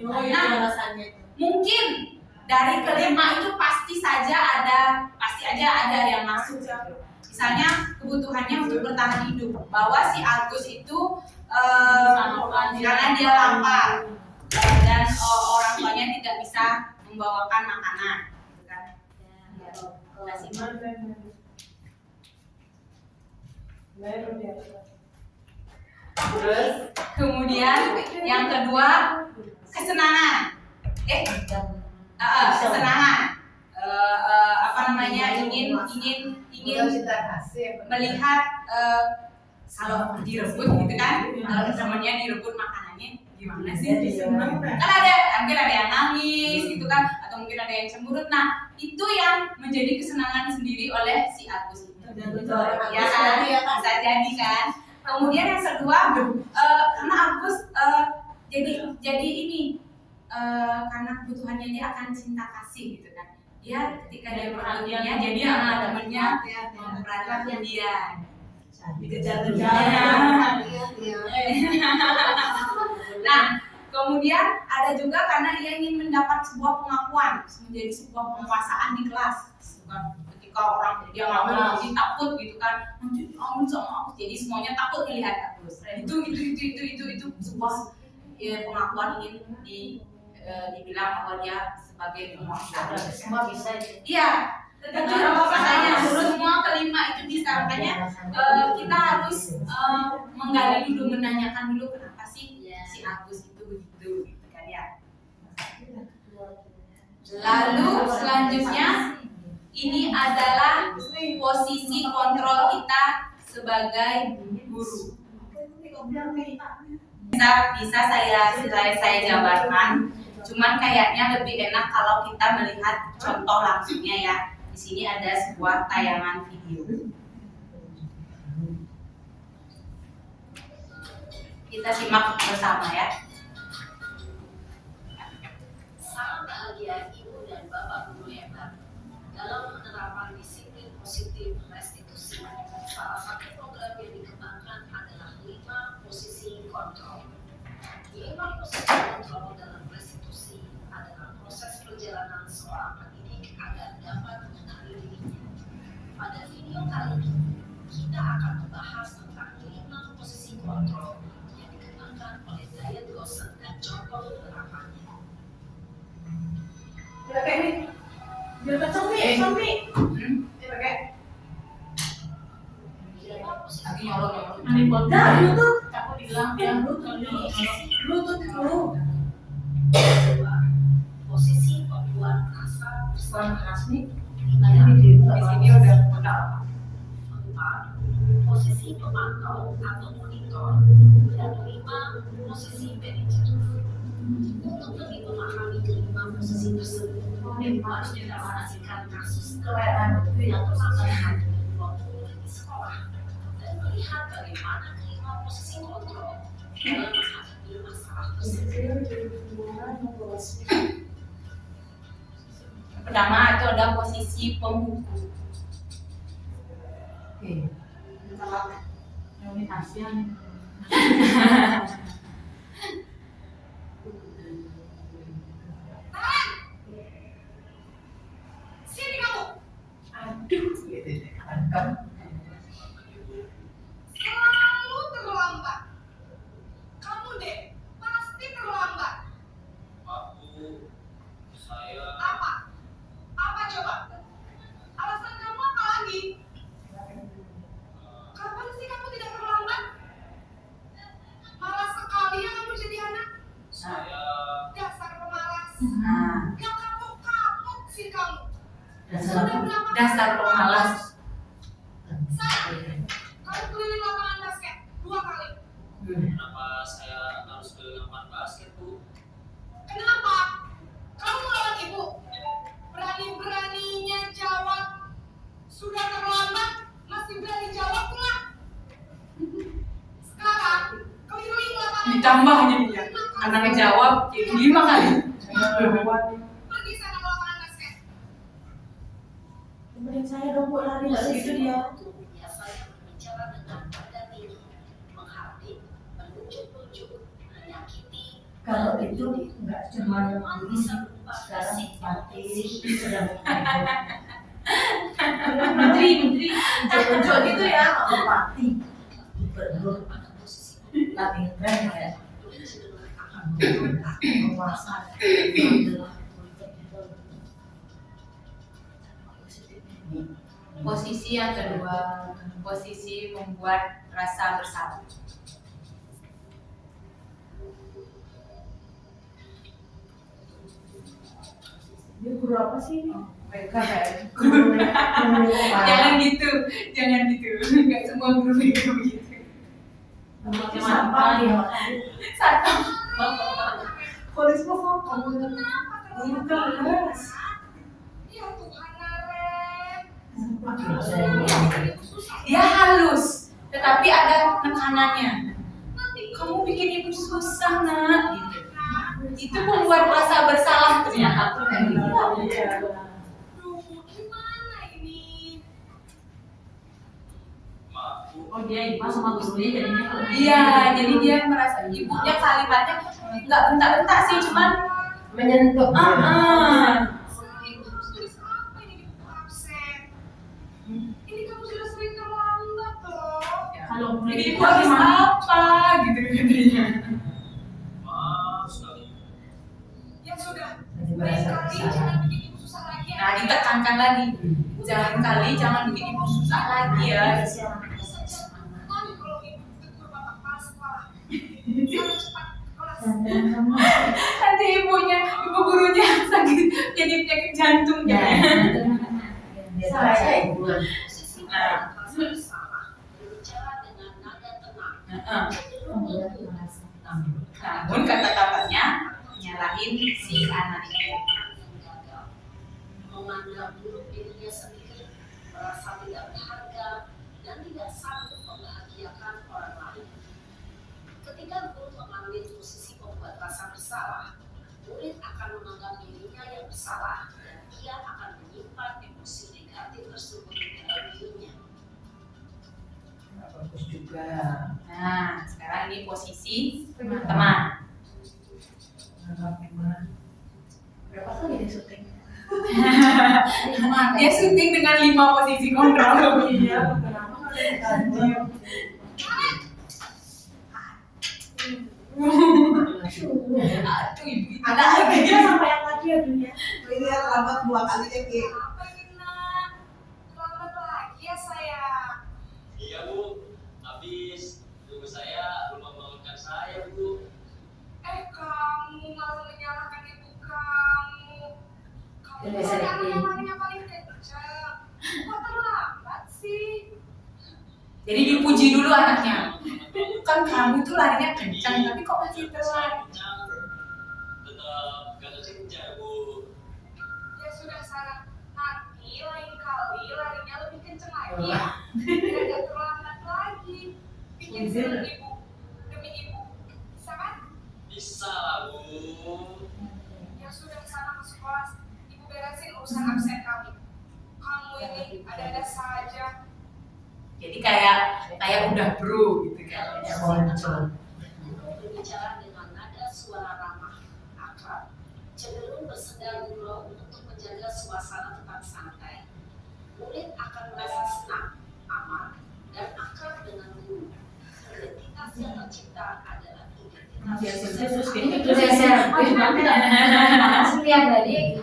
Nah, mungkin dari kelima itu pasti aja ada yang masuk. Misalnya kebutuhannya untuk bertahan hidup, bahwa si Agus itu karena dia lapar dan orang tuanya tidak bisa membawakan makanan, gitu kan? Kasih Terus kemudian yang kedua kesenangan, kesenangan, apa namanya ingin melihat kalau direbut gitu kan, kalau temannya direbut makanannya gimana sih? Kan mungkin ada yang nangis gitu kan, atau mungkin ada yang cemberut. Nah itu yang menjadi kesenangan sendiri oleh si Agus itu. Ya kan, bisa jadi kan. Kemudian yang kedua, karena Agus jadi ini karena kebutuhannya dia akan cinta kasih gitu kan. Dia ketika dia perhatiannya, jadi temennya memperhatikan dia. Nah, kemudian ada juga karena dia ingin mendapat sebuah pengakuan, menjadi sebuah penguasaan di kelas. Ketika orang dia ngomong jadi takut gitu kan, nanti amun sama aku, jadi semuanya takut melihat Agus. Itu sebuah pengakuan ingin dibilang bahwa dia sebagai penguasa. Semua bisa. Iya. Makanya semua kelima itu bisa, makanya kita harus menggali dulu, menanyakan dulu kenapa sih si Agus itu begitu, gitu kan ya. Lalu selanjutnya ini adalah posisi kontrol kita sebagai guru. Bisa saya jabarkan, cuman kayaknya lebih enak kalau kita melihat contoh langsungnya ya. Di sini ada sebuah tayangan video. Kita simak bersama ya. Sangat bahagia Ibu dan Bapak Guru hebat dalam penerapan disiplin positif restitusi. Salah satu program yang dikembangkan adalah 5 posisi kontrol. 5 posisi kontrol dalam restitusi adalah proses perjalanan seorang pendidik agar dapat mengenali dirinya. Pada video kali ini, kita akan membahas tentang 5 posisi kontrol yang dikembangkan oleh Dayat Gosen dan contoh penerapannya. Biar kenceng nih. Lagi nyolong. Lu tuh. Aku bilang yang Lutut dulu. Posisi pembuat rasa bersama. nih. Di sini udah benar. 4. Posisi pemantau atau monitor. Dan 5. Posisi manajer. Untuk lebih memahami kelima posisi tersebut, Ibu harus mendapatkan kasus yang terlihat waktu di sekolah dan melihat bagaimana kelima posisi kontrol dalam menghadapi masalah tersebut. Pertama itu ada posisi pembuku. ini kasihan. Sini kamu. Selalu terlambat. Kamu deh pasti terlambat. Aku, saya Apa? Apa coba? Alasan kamu apa lagi? Kapan sih kamu tidak terlambat? Malah Nah, Gak kapok-kapok sih kamu. Dasar Sudah berapa dasar kali pemalas. kamu keliling lapangan basket 2 kali? Kenapa saya harus ke lapangan basket, Bu? Kenapa? Kamu melawan ibu? Berani-beraninya jawab. Sudah terlambat, masih berani jawab pula. Sekarang, keliling lapangan Ditambah jadinya. Karena ngejawab jadi 5 kali. pergi sana ke lapangan basket. Temenin saya dong Bu, lari nggak gitu dia. Biasanya berbicara dengan nada tinggi, menghardik, menunjuk-nunjuk, menyakiti. Kalau itu nggak cuma Bisa ini, berubah sekarang fisik, mati fisik. sedang Menteri muncul gitu ya. mati gubernur Pada posisi lagi tren ya itu cenderung akan penguasa adalah Posisi yang kedua, posisi membuat rasa bersalah. Dia guru apa sih ini? Mereka kayak Jangan gitu, jangan gitu. Enggak semua guru BK begitu. Namanya siapa dia? Satu. Polis apa? Kamu kenapa Ini terlalu keras. Ya Tuhan, Naren. Dia halus, tetapi ada tekanannya. Kamu bikin ibu susah, Nak. Gitu. Itu membuat rasa bersalah ternyata. Duh, gimana ini? Maaf, Bu. oh dia ipa sama gurunya jadinya kalau Iya, jadi dia merasa ibunya kalimatnya nggak bentak-bentak sih, cuman menyentuh. Sering harus tulis apa ini di buku absen? Ini kamu sudah sering terlambat loh. kalau mulai jadi ibu harus apa gitu katanya. Maaf sekali. Ya sudah, Jadi lain merasa kali bersalah. jangan bikin ibu susah lagi ya. Nah, ditekankan lagi. Jangan kali jangan bikin ibu susah lagi ya. Bisa saja nanti kalau ibu tegur bapak kepala sekolah. Sana cepat ke kelas. Nanti ibu gurunya sakit jadi penyakit jantung Ya, ya. saya Posisi merasa bersalah, berbicara dengan nada tenang. Namun kata-katanya nyalahin si anak itu. Memandang buruk dirinya sendiri, merasa tidak berharga, dan tidak sanggup membahagiakan orang lain. Ketika guru mengambil posisi membuat rasa bersalah, murid akan menganggap dirinya yang bersalah dan ia akan menyimpan emosi negatif tersebut di dalam dirinya. nggak bagus juga. Nah, sekarang ini posisi teman. Anggap memang Berapa kali dia syuting? Dia syuting dengan 5 posisi kontrol. Iya, kenapa kalau Aduh, ibu itu. ada aja sampai yang tadi ya dunia. Ini lambat 2 kali deh, Ki. Apa ini nak? Terlambat lagi ya saya. Iya, Bu. Habis ibu saya belum membangunkan saya, Bu. Kamu malah menyalahkan ibu kamu. Kamu Ya, kan biasa anak gitu. yang larinya paling kencang. Kok terlambat sih? Jadi dipuji dulu anaknya. Kan kamu tuh larinya kencang, tapi kok masih telat? Tetap gak kencang, Bu. Ya sudah sana. Nanti lain kali larinya lebih kencang lagi ya. Biar gak terlambat lagi. Bikin senang ibu. Demi ibu. Bisa kan? Bisa lah, Bu. Ya sudah sana masuk kelas. Ibu beresin urusan absen kami. Kamu ini ada-ada saja. Jadi kayak udah bro gitu kan. Berbicara dengan nada suara ramah, akrab, cenderung bersenda gurau untuk menjaga suasana tetap santai. Murid akan merasa senang, aman, dan akrab dengan guru. Identitas yang tercipta adalah identitas Ini geser, setiap hari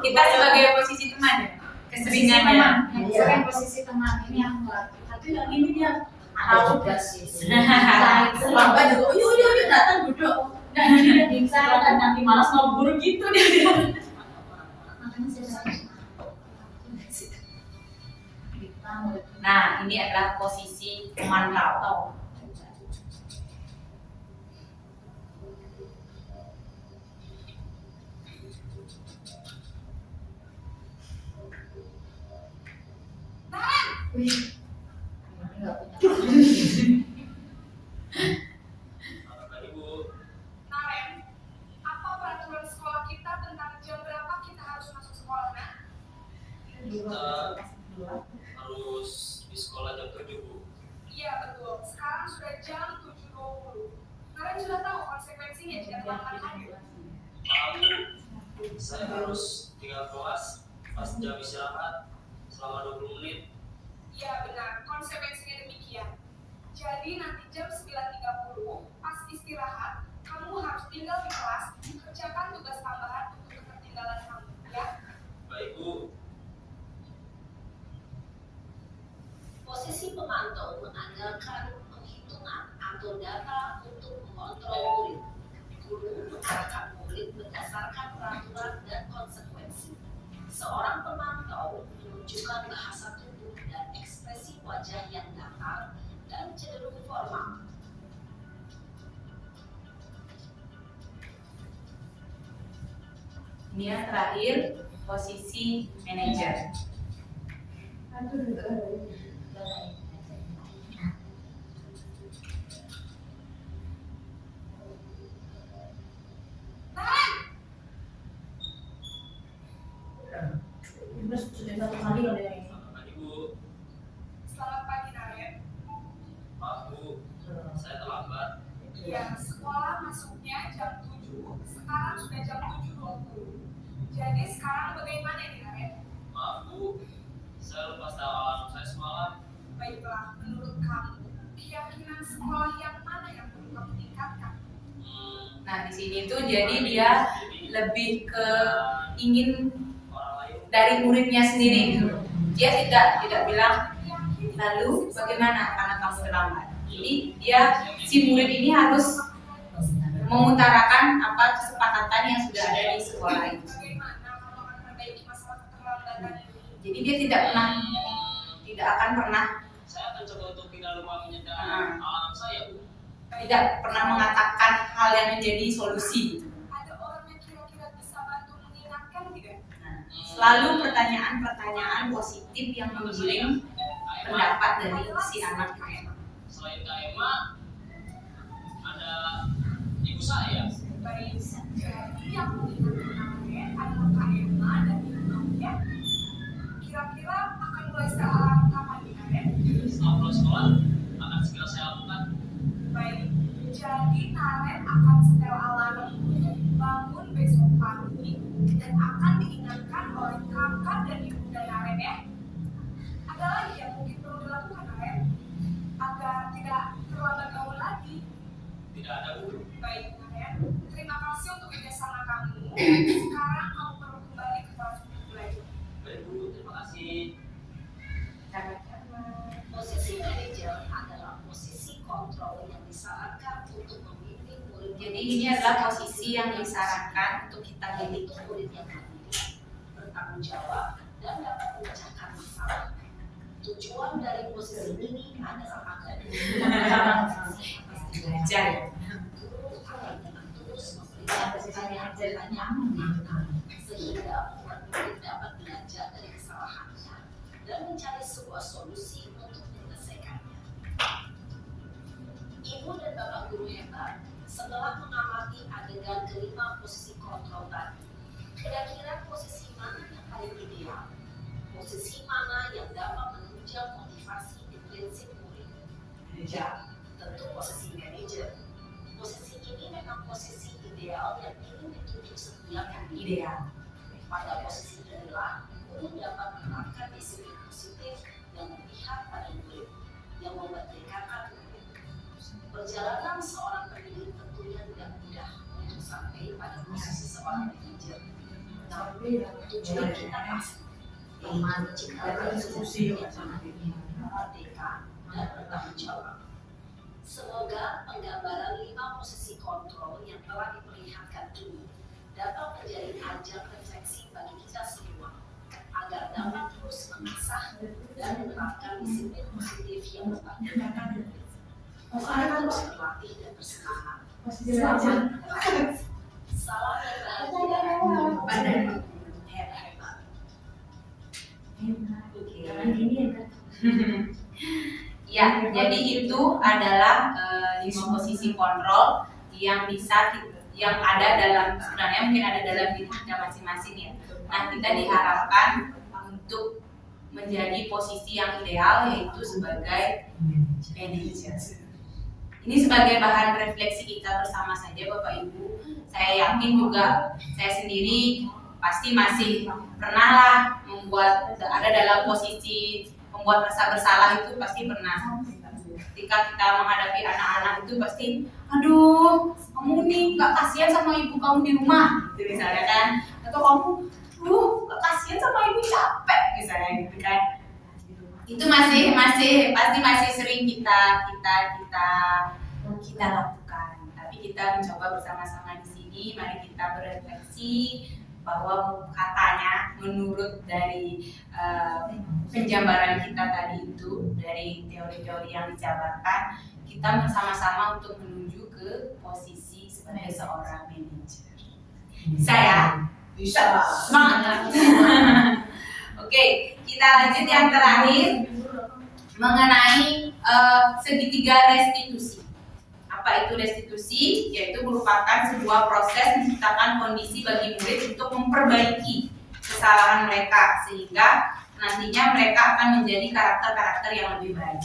Kita sebagai posisi teman ya, keseringan ya. teman, yang sering posisi teman ini yang Tapi yang ini dia tahu juga sih. Lambat juga. Yuk datang duduk. Saya tentang malas mau guru gitu dia. Makanya saya Nah, ini adalah posisi pemantau. Bapak Ibu, Naren, apa peraturan sekolah kita tentang jam berapa kita harus masuk sekolah, Nak? kita harus di sekolah jam 7, Bu. Iya betul, sekarang sudah jam 7.20. Naren sudah tahu konsekuensinya jika terlambat hadir. Tahu, saya harus tinggal kelas pas jam istirahat selama 20 menit. Iya benar, konsekuensinya demikian. Jadi nanti jam 9.30 pas istirahat, kamu harus tinggal di kelas, kerjakan tugas tambahan untuk ketertinggalan kamu, ya? Baik, Bu. Posisi pemantau mengandalkan penghitungan atau data untuk mengontrol murid. Guru mengarahkan murid berdasarkan peraturan dan konsekuensi. Seorang pemantau menunjukkan bahasa tubuh dan ekspresi wajah yang datar dan cenderung formal. Ini yang terakhir, posisi manajer. Bapak Ibu, Selamat pagi Naren. maaf Bu, saya terlambat. Iya, sekolah masuknya jam 7, sekarang sudah jam 7.20. Jadi sekarang bagaimana nih Naren? Maaf Bu, saya lupa setel alarm saya semalam. Baiklah, menurut kamu, keyakinan sekolah yang mana yang perlu kamu tingkatkan? Nah, di sini tuh jadi dia lebih ke ingin Orang lain dari muridnya sendiri gitu. Dia tidak bilang lalu bagaimana karena kamu terlambat. Jadi dia si murid ini harus mengutarakan apa kesepakatan yang sudah ada di sekolah itu. Bagaimana kamu akan memperbaiki masalah keterlambatan ini? Jadi dia tidak akan pernah saya akan coba untuk tidak lupa menyediakan alarm saya, Bu. tidak pernah mengatakan hal yang menjadi solusi. Ada orang yang kira-kira bisa bantu mengingatkan tidak? Selalu pertanyaan-pertanyaan positif yang menggiring pendapat dari si anak itu. Selain Kak Emma, ada ibu saya. Baik, jadi yang mengingatkan Naren adalah Kak Emma dan Ibu kamu ya. Kira-kira akan mulai setelah kapan nih Naren? Setelah pulang sekolah, akan segera saya lakukan. Baik, jadi Naren akan setel alarm bangun besok pagi dan akan diingatkan oleh kakak dan ibunda Naren ya. Ada lagi yang mungkin perlu dilakukan Naren agar tidak terlambat bangun lagi. Tidak ada, Bu. Baik Naren, terima kasih untuk kerjasama kamu. Sekarang kamu perlu kembali ke kelas untuk belajar. Baik, Bu. Terima kasih. Posisi manajer adalah posisi kontrol yang disarankan untuk membimbing murid. Jadi ini adalah posisi yang disarankan untuk kita Yaitu miliki. murid yang mandiri, bertanggung jawab, dan dapat memecahkan masalah. Tujuan dari posisi ini adalah agar Belajar ya. guru akan dengan tulus memberikan pertanyaan-pertanyaan makna sehingga murid dapat belajar dari kesalahannya dan mencari sebuah solusi untuk menyelesaikannya. Ibu dan bapak guru hebat, setelah mengamati adegan kelima posisi kontrol tadi, kira-kira posisi mana yang paling ideal? Posisi mana yang dapat menunjang motivasi intrinsik murid? Ya, tentu posisi manajer. Posisi ini memang posisi ideal yang ingin ditunjuk setiap yang Ideal. Pada posisi inilah, guru dapat menerapkan disiplin positif yang memihak pada murid, yang memerdekakan murid. Perjalanan seorang pendidik tentunya tidak mudah untuk sampai pada posisi seorang manajer. Tapi tujuan kita pasti menciptakan solusi yang merdeka dan bertanggung jawab. Semoga penggambaran 5 posisi kontrol yang telah diperlihatkan ini dapat menjadi ajang refleksi bagi kita semua agar dapat terus mengasah dan menerapkan disiplin positif yang bertanggung terus berlatih dan bersemangat. Salam dan bahagia. Ya, jadi itu adalah 5 posisi kontrol yang yang ada dalam, sebenarnya mungkin ada dalam diri kita masing-masing ya. Nah, kita diharapkan untuk menjadi posisi yang ideal, yaitu sebagai manajer. Ini sebagai bahan refleksi kita bersama saja Bapak Ibu. Saya yakin juga saya sendiri pasti masih pernah lah ada dalam posisi membuat rasa bersalah, itu pasti pernah. Ketika kita menghadapi anak-anak itu pasti, aduh, kamu nih gak kasihan sama ibu kamu di rumah, gitu misalnya kan. Atau kamu, gak kasihan sama ibu, capek misalnya gitu kan. Itu pasti masih sering kita lakukan. Tapi kita mencoba bersama-sama di sini, mari kita berefleksi bahwa katanya menurut dari penjabaran kita tadi itu, dari teori-teori yang dijabarkan, kita bersama-sama untuk menuju ke posisi sebagai seorang manajer. Saya Bisa. semangat. Oke, kita lanjut yang terakhir mengenai segitiga restitusi. Apa itu restitusi? Yaitu merupakan sebuah proses menciptakan kondisi bagi murid untuk memperbaiki kesalahan mereka sehingga nantinya mereka akan menjadi karakter-karakter yang lebih baik.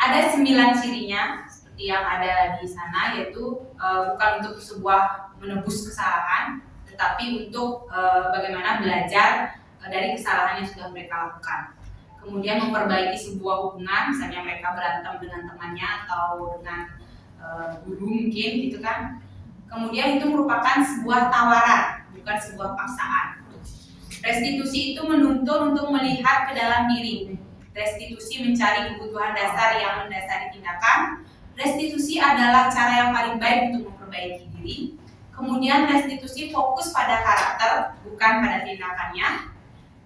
Ada 9 cirinya seperti yang ada di sana, yaitu bukan untuk sebuah menebus kesalahan, tetapi untuk bagaimana belajar dari kesalahan yang sudah mereka lakukan. Kemudian memperbaiki sebuah hubungan, misalnya mereka berantem dengan temannya atau dengan guru mungkin gitu kan. Kemudian itu merupakan sebuah tawaran, bukan sebuah paksaan. Restitusi itu menuntun untuk melihat ke dalam diri. Restitusi mencari kebutuhan dasar yang mendasari tindakan. Restitusi adalah cara yang paling baik untuk memperbaiki diri. Kemudian restitusi fokus pada karakter, bukan pada tindakannya.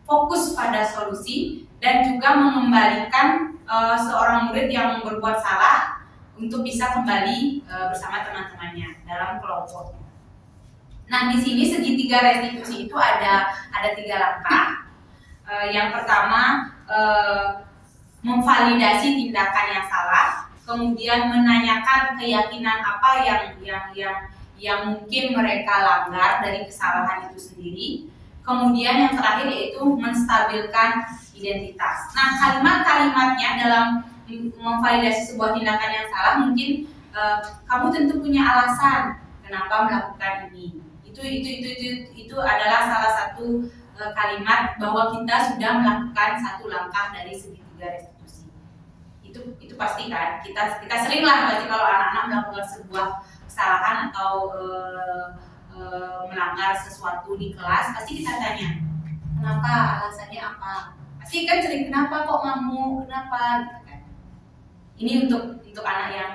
Fokus pada solusi, dan juga mengembalikan seorang murid yang berbuat salah untuk bisa kembali bersama teman-temannya dalam kelompok. Nah, di sini segitiga restitusi itu ada 3 langkah. Yang pertama, memvalidasi tindakan yang salah, kemudian menanyakan keyakinan apa yang mungkin mereka langgar dari kesalahan itu sendiri. Kemudian yang terakhir yaitu menstabilkan identitas. Nah, kalimat-kalimatnya dalam memvalidasi sebuah tindakan yang salah mungkin kamu tentu punya alasan kenapa melakukan ini. Itu adalah salah satu kalimat bahwa kita sudah melakukan satu langkah dari segitiga restitusi. Itu pasti kan kita sering lah kalau anak-anak melakukan sebuah kesalahan atau melanggar sesuatu di kelas, pasti kita tanya kenapa, alasannya apa. Pasti kan sering, kenapa kok kamu, kenapa gitu kan. Ini untuk anak yang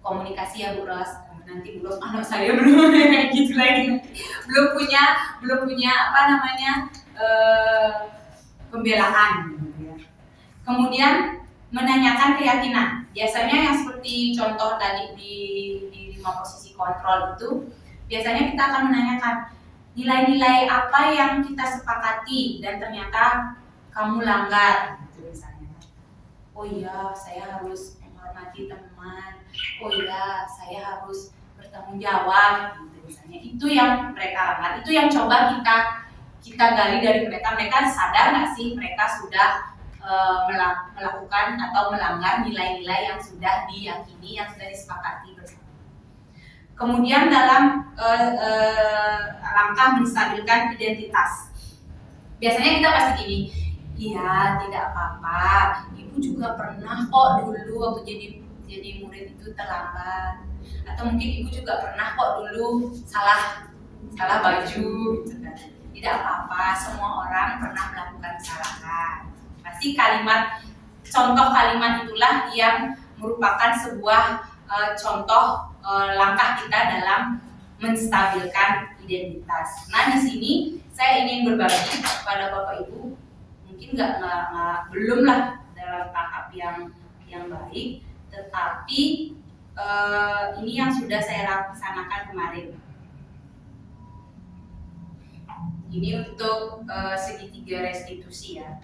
komunikasi ya Bu Ros. Nanti belum anak saya belum gitu lagi, belum punya apa namanya pembelaan gitu ya. Kemudian menanyakan keyakinan. Biasanya yang seperti contoh tadi di 5 posisi kontrol itu, biasanya kita akan menanyakan nilai-nilai apa yang kita sepakati dan ternyata kamu langgar gitu misalnya. Oh iya, saya harus menghormati teman. Oh iya, saya harus bertanggung jawab gitu misalnya. Itu yang mereka langgar, itu yang coba kita gali dari mereka. Mereka sadar nggak sih mereka sudah melakukan atau melanggar nilai-nilai yang sudah diyakini, yang sudah disepakati bersama. Kemudian dalam langkah menstabilkan identitas, biasanya kita pasti gini, iya tidak apa-apa, ibu juga pernah kok dulu waktu jadi murid itu terlambat, atau mungkin ibu juga pernah kok dulu salah baju gitu kan. Tidak apa-apa, semua orang pernah melakukan kesalahan. Pasti contoh kalimat itulah yang merupakan sebuah contoh langkah kita dalam menstabilkan identitas. Nah, di sini saya ingin berbagi kepada Bapak Ibu, mungkin belum lah dalam tahap yang baik, tetapi ini yang sudah saya laksanakan kemarin. Ini untuk segitiga restitusi ya.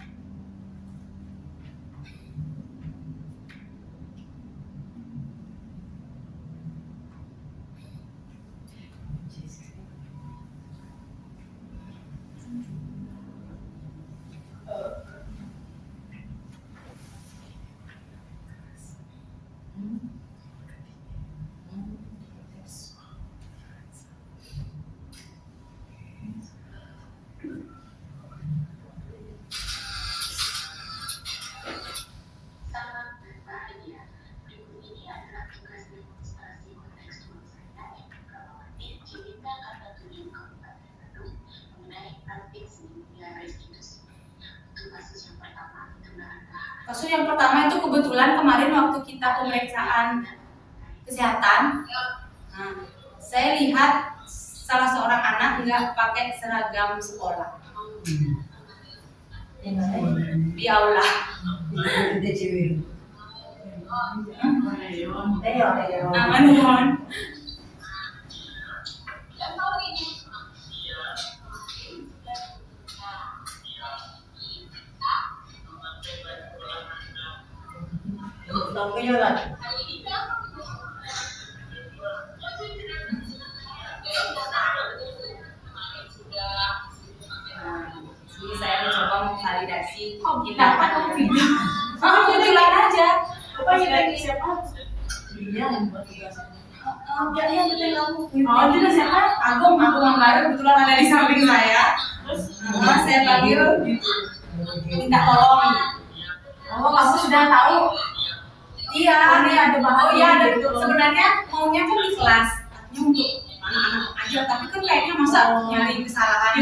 Kasus yang pertama itu kebetulan kemarin waktu kita pemeriksaan kesehatan, saya lihat salah seorang anak nggak pakai seragam sekolah di aula. Aman. Jadi saya mencoba memvalidasi tindakan video. Kebetulan aja. Apa siapa? Dia yang buat tugas. Yang betul kamu. Itu siapa? Agung Manggaru kebetulan ada di samping saya. Terus saya panggil minta tolong. Oh, kamu sudah tahu? Iya, ada bahan. Oh iya, ada. Sebenarnya maunya kan di kelas, artinya untuk anak-anak aja. Tapi kan kayaknya masa nyari kesalahan.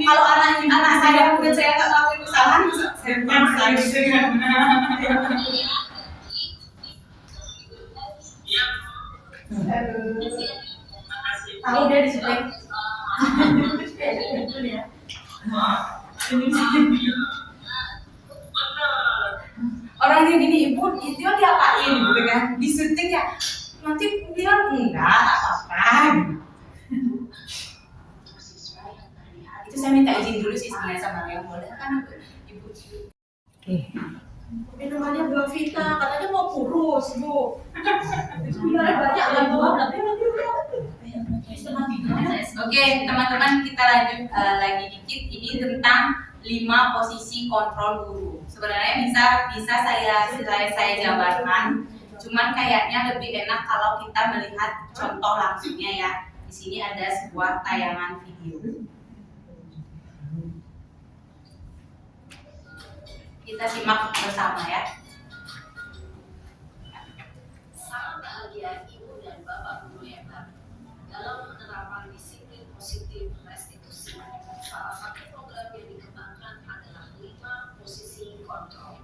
Kalau anak saya udah saya nggak ngelakuin kesalahan, masa saya tahu dia di sini. Orangnya gini, ibu itu diapain gitu kan, disuntik ya, nanti bilang enggak apa-apa. Itu saya minta izin dulu sih sebenarnya sama yang boleh kan ibu. Minumannya buah Vita, katanya mau kurus, Bu. Sebenarnya banyak yang buah, tapi nanti Oke, teman-teman, kita lanjut lagi dikit. Ini tentang 5 posisi kontrol guru. Sebenarnya bisa saya jabarkan, cuman kayaknya lebih enak kalau kita melihat contoh langsungnya ya. Di sini ada sebuah tayangan video. Kita simak bersama ya. Sangat bahagia ibu dan bapak guru hebat dalam penerapan disiplin positif restitusi. Salah satu program yang dikembangkan adalah 5 posisi kontrol.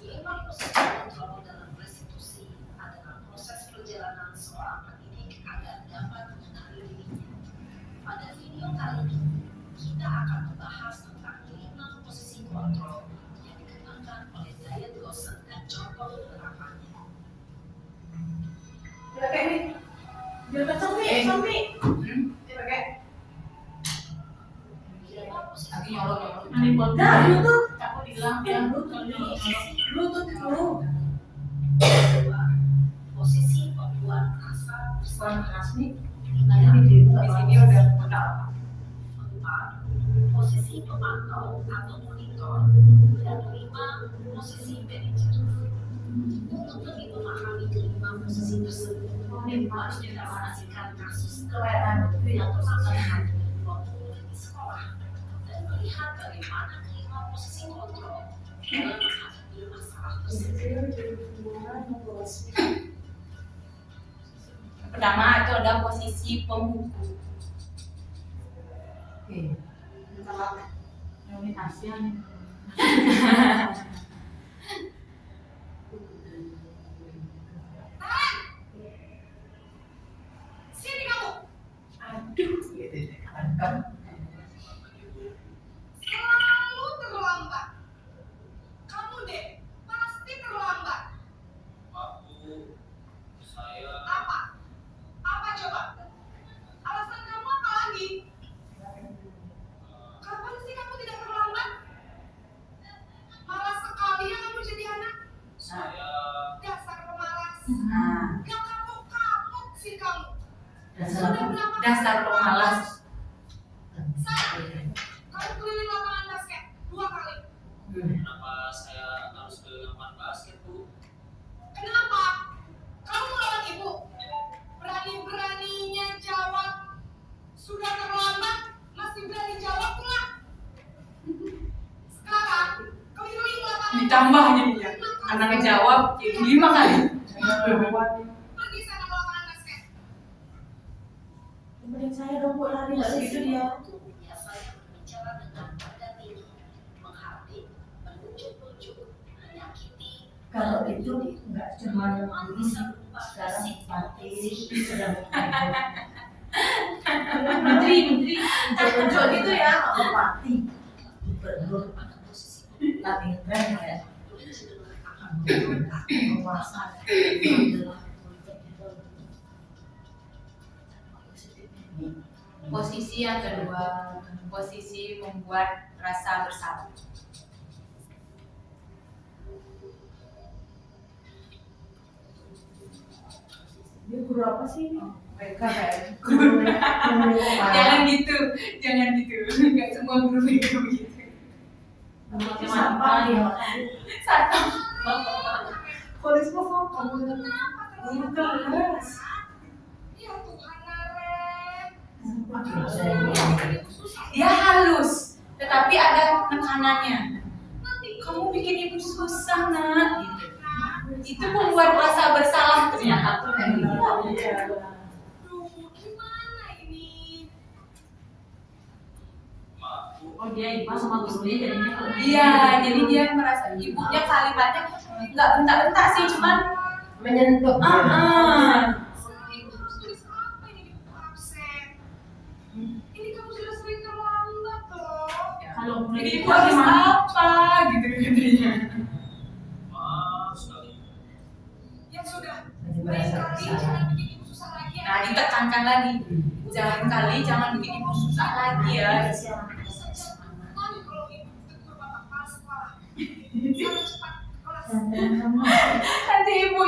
5 posisi kontrol dalam restitusi adalah proses perjalanan seorang pendidik agar dapat mengenali dirinya. Pada video kali ini, kita akan membahas tentang 5 posisi kontrol yang dikembangkan oleh Diane Lawson dan contoh penerapannya. pakai ini. Biar kenceng nih, Somi. Pakai. Lagi nyolong. Nah, Bluetooth. Aku bilang Bluetooth dulu. Posisi pembuat rasa bersama Rasmi. di sini udah kenal. 4. Posisi pemantau atau monitor, dan 5. Posisi manajer. Untuk lebih memahami kelima posisi tersebut, harus mendapatkan kasus kelewatan yang tersampaikan waktu di sekolah dan melihat bagaimana kelima posisi kontrol dalam menghadapi masalah tersebut. Pertama itu ada posisi pembuku. Ini kasihan. Selalu terlambat. Kamu deh, pasti terlambat. Aku, saya Apa? Apa coba? Alasan kamu apa lagi? Kapan sih kamu tidak terlambat? Malas sekali ya kamu jadi anak. saya Dasar pemalas. Nah, Gak kapok-kapok sih kamu. Dasar Sudah berapa dasar kali pemalas. Saya, kamu keliling lapangan basket 2 kali. kenapa saya harus ke lapangan basket, Bu? Kenapa? Kamu melawan ibu. Berani-beraninya jawab. Sudah terlambat, masih berani jawab pula. Sekarang, keliling lapangan Ditambah jadinya. Karena ngejawab jadi 5 kali. pergi sana ke lapangan basket. Temenin saya dong Bu, lari nggak gitu dia. Biasanya berbicara dengan nada tinggi, menghardik, menunjuk-nunjuk, menyakiti. Kalau itu nggak cuma Teman bisa berubah sekarang fisik, mati fisik, sedang Menteri muncul gitu ya. mati gubernur pada posisi lagi tren ya murid cenderung akan penguasa adalah Posisi yang kedua, posisi membuat rasa bersalah. Dia guru apa sih ini? Mereka kayak Jangan gitu, jangan gitu. Enggak semua guru BK begitu. Namanya siapa dia? Satu. Polis apa? Kamu Kenapa Guru terlambat? kelas. Ya Tuhan, Naren. Dia halus, tetapi ada tekanannya. Kamu bikin ibu susah, Nak. Gitu. Itu membuat rasa bersalah ternyata. Duh, gimana ini? Maaf, Bu. oh dia ipa sama gurunya jadinya kalau Iya, jadi dia merasa ibunya kalimatnya nggak bentak-bentak sih, cuman menyentuh. Sering harus tulis apa ini di buku absen? Ini kamu sudah sering terlambat loh. kalau mulai jadi itu ibu harus apa gitu katanya. Maaf sekali. Ya sudah, lain kali jangan bikin ibu susah lagi ya. Nah, ditekankan lagi. Jangan kali jangan bikin ibu susah lagi ya. Bisa saja nanti kalau ibu tegur bapak kepala sekolah. Sana cepat ke kelas. Nanti ibu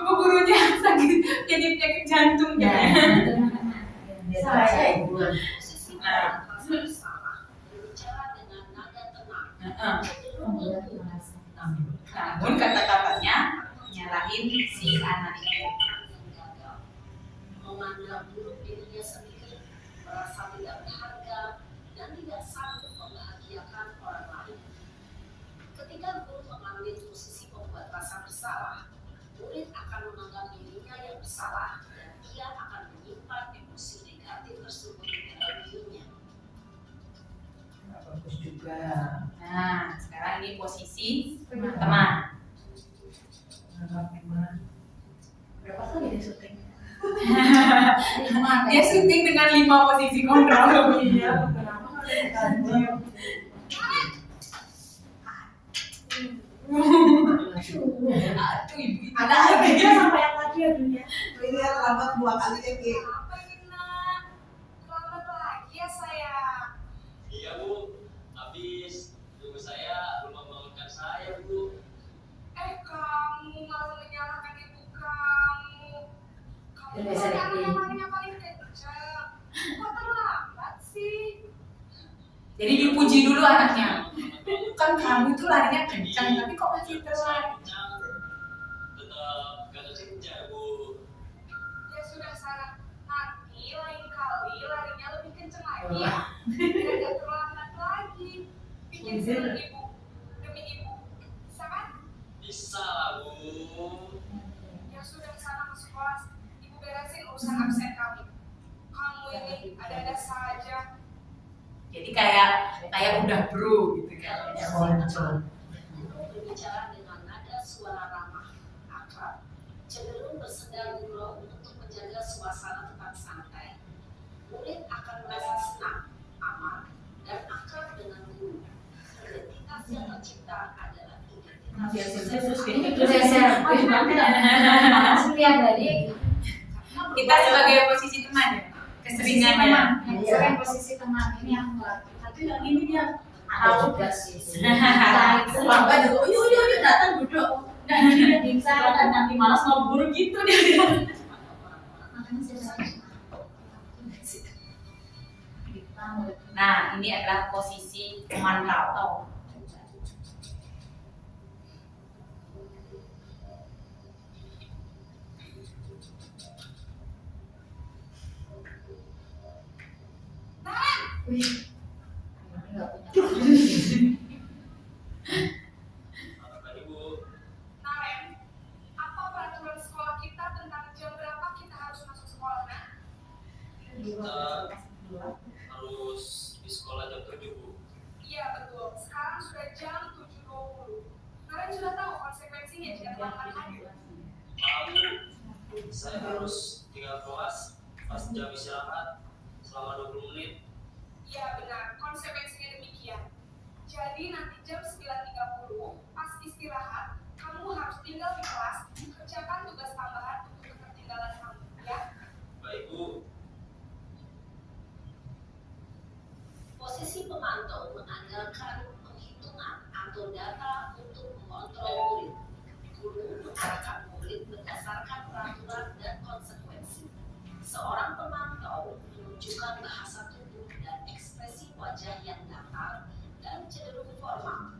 gurunya sakit jadi penyakit jantung ya. Saya posisi membuat rasa bersalah, berbicara dengan nada tenang, Heeh. cenderung lebih Namun kata-katanya nyalahin si anak itu. gagal, memandang buruk dirinya sendiri, merasa tidak berharga, dan tidak sanggup membahagiakan orang lain. Ketika guru mengambil posisi membuat rasa bersalah, murid akan menganggap dirinya yang bersalah dan ia akan menyimpan emosi negatif tersebut di dalam dirinya. bagus juga. Nah, sekarang ini posisi teman. Berapa kali dia syuting? Dia syuting dengan 5 posisi kontrol. Iya, kenapa kalian Aduh, ibu itu ada lagi. aja sama yang tadi ya dunia. Ini dia terlambat 2 kali ya Ki. Apa ini nak? Terlambat lagi ya saya. Iya, Bu. Habis ibu saya belum membangunkan saya, Bu. Kamu malah menyalahkan ibu kamu. Kamu Ya, kan biasa anak deh. yang larinya paling kencang. Kok terlambat sih? Jadi dipuji dulu anaknya. Kan kamu tuh larinya kencang, tapi kok masih telat? Tetap gak kencang, Bu. Ya sudah sana. Nanti lain kali larinya lebih kencang lagi ya. Biar gak terlambat lagi. Bikin senang ibu. Demi ibu. Bisa kan? Bisa lah, Bu. Ya sudah sana masuk kelas. Ibu beresin urusan absen kami. Kamu ini ada-ada saja. Jadi kayak udah bro gitu kan. Berbicara dengan nada suara ramah, akrab, cenderung bersenda gurau untuk menjaga suasana tetap santai. Murid akan merasa senang masih SMP terus kayaknya Terus SMP setiap hari Kita sebagai posisi teman ya, keseringan ya. teman, yang sering posisi teman ini yang melakukan. tapi yang ini dia Ada juga sih. Bapak juga yuk datang duduk dan dia bisa dan nanti malas mau buru gitu dia. Makanya saya Nah, ini adalah posisi pemantau. Bapak Ibu, Naren, apa peraturan sekolah kita tentang jam berapa kita harus masuk sekolah, Nak? kita harus di sekolah jam 7, Bu. Iya betul, sekarang sudah jam 7.20. Naren sudah tahu konsekuensinya jika terlambat hadir. Tahu, saya harus tinggal kelas pas jam istirahat selama 20 menit. Iya benar, konsekuensinya demikian. Jadi nanti jam 9.30 pas istirahat, kamu harus tinggal di kelas, kerjakan tugas tambahan untuk ketertinggalan kamu, ya? Baik, Bu. Posisi pemantau mengandalkan penghitungan atau data untuk mengontrol murid. Guru mengarahkan murid berdasarkan peraturan dan konsekuensi. Seorang pemantau menunjukkan bahasa tubuh dan ekspresi wajah yang datar dan cenderung formal.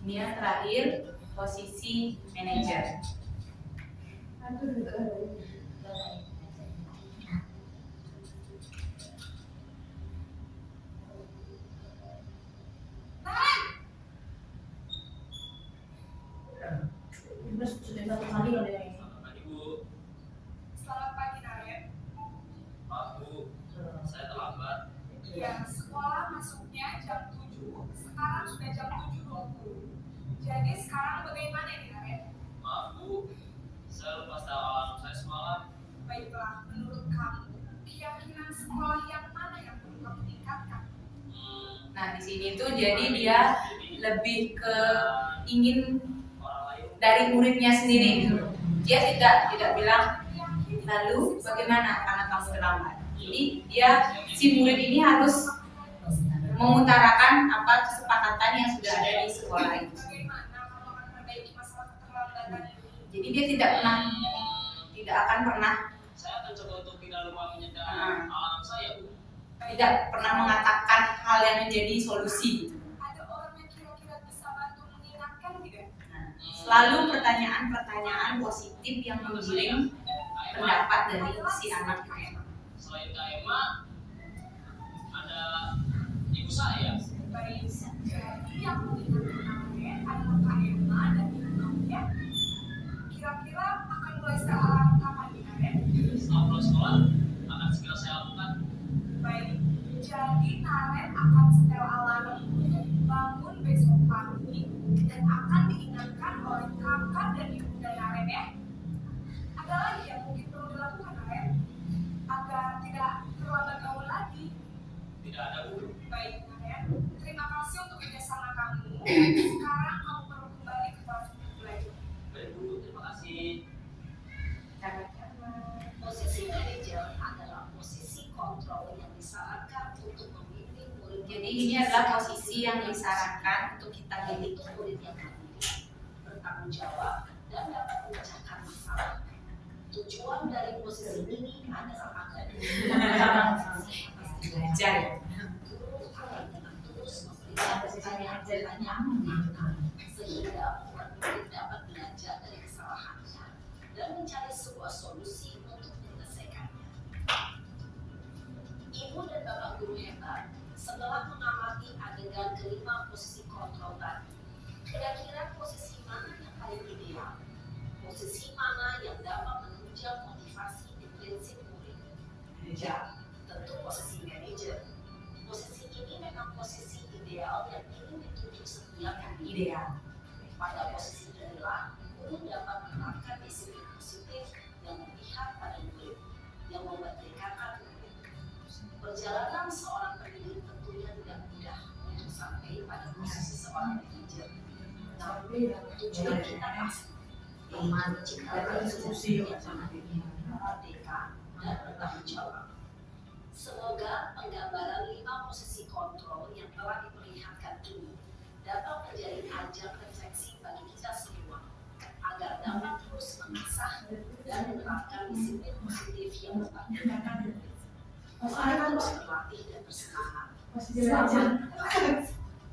Ini yang terakhir, posisi manajer. Terus sudah satu kali kalau yang ini. Bapak Ibu, Selamat pagi Naren. maaf Bu, saya terlambat. Iya, sekolah masuknya jam 7, sekarang sudah jam 7.20. Jadi sekarang bagaimana nih Naren? Maaf Bu, saya lupa setel alarm saya semalam. Baiklah, menurut kamu, keyakinan sekolah yang mana yang perlu kamu tingkatkan? Nah, di sini tuh jadi dia lebih ke ingin Orang lain dari muridnya sendiri gitu. Dia tidak bilang lalu bagaimana karena kamu terlambat. Jadi dia si murid ini harus mengutarakan apa kesepakatan yang sudah ada di sekolah itu. Bagaimana kamu akan memperbaiki masalah keterlambatan ini? Jadi dia tidak akan pernah saya akan coba untuk tidak lupa menyedang Ah. alarm saya, Bu. tidak pernah mengatakan hal yang menjadi solusi. Ada orang yang kira-kira bisa bantu mengingatkan tidak? Selalu pertanyaan-pertanyaan positif yang menggiring pendapat dari si anak itu. Selain Kak Emma, ada ibu saya. Baik, jadi yang mengingatkan Naren adalah Kak Emma dan ibu kamu ya. Kira-kira akan mulai setelah alarm kapan nih Naren? Setelah pulang sekolah, akan segera saya lakukan. Baik, jadi Naren akan setel alarm bangun besok pagi dan akan diingatkan oleh kakak dan ibunda Naren ya. Ada lagi yang mungkin perlu dilakukan Naren agar tidak terlambat bangun lagi. Tidak ada, Bu. Baik Naren, terima kasih untuk kerjasama kamu. Sekarang kamu perlu kembali ke kelas untuk belajar. Baik, Bu. Terima kasih. Posisi manajer adalah posisi kontrol yang disarankan untuk membimbing murid. Jadi ini adalah posisi yang disarankan untuk kita Yaitu miliki. murid yang mandiri, bertanggung jawab, dan dapat memecahkan masalah. Tujuan dari posisi ini adalah agar Belajar ya. guru akan dengan terus memberikan pertanyaan-pertanyaan makna sehingga murid dapat belajar dari kesalahannya dan mencari sebuah solusi untuk menyelesaikannya. Ibu dan bapak guru hebat, setelah mengamati adegan kelima posisi kontrol tadi, kira-kira posisi mana yang paling ideal? Posisi mana yang dapat menunjang motivasi intrinsik murid? Ya, tentu posisi manajer. Posisi ini memang posisi ideal yang ingin ditunjuk setiap murid. Ideal. Pada posisi inilah, guru dapat menerapkan disiplin positif yang memihak pada murid, yang memerdekakan murid. Perjalanan seorang pendidik tentunya tujuan kita pasti menciptakan solusi yang merdeka dan bertanggung jawab. Semoga penggambaran 5 posisi kontrol yang telah diperlihatkan ini dapat menjadi ajang refleksi bagi kita semua agar dapat terus mengasah dan menerapkan disiplin positif yang bertanggung terus berlatih dan bersemangat.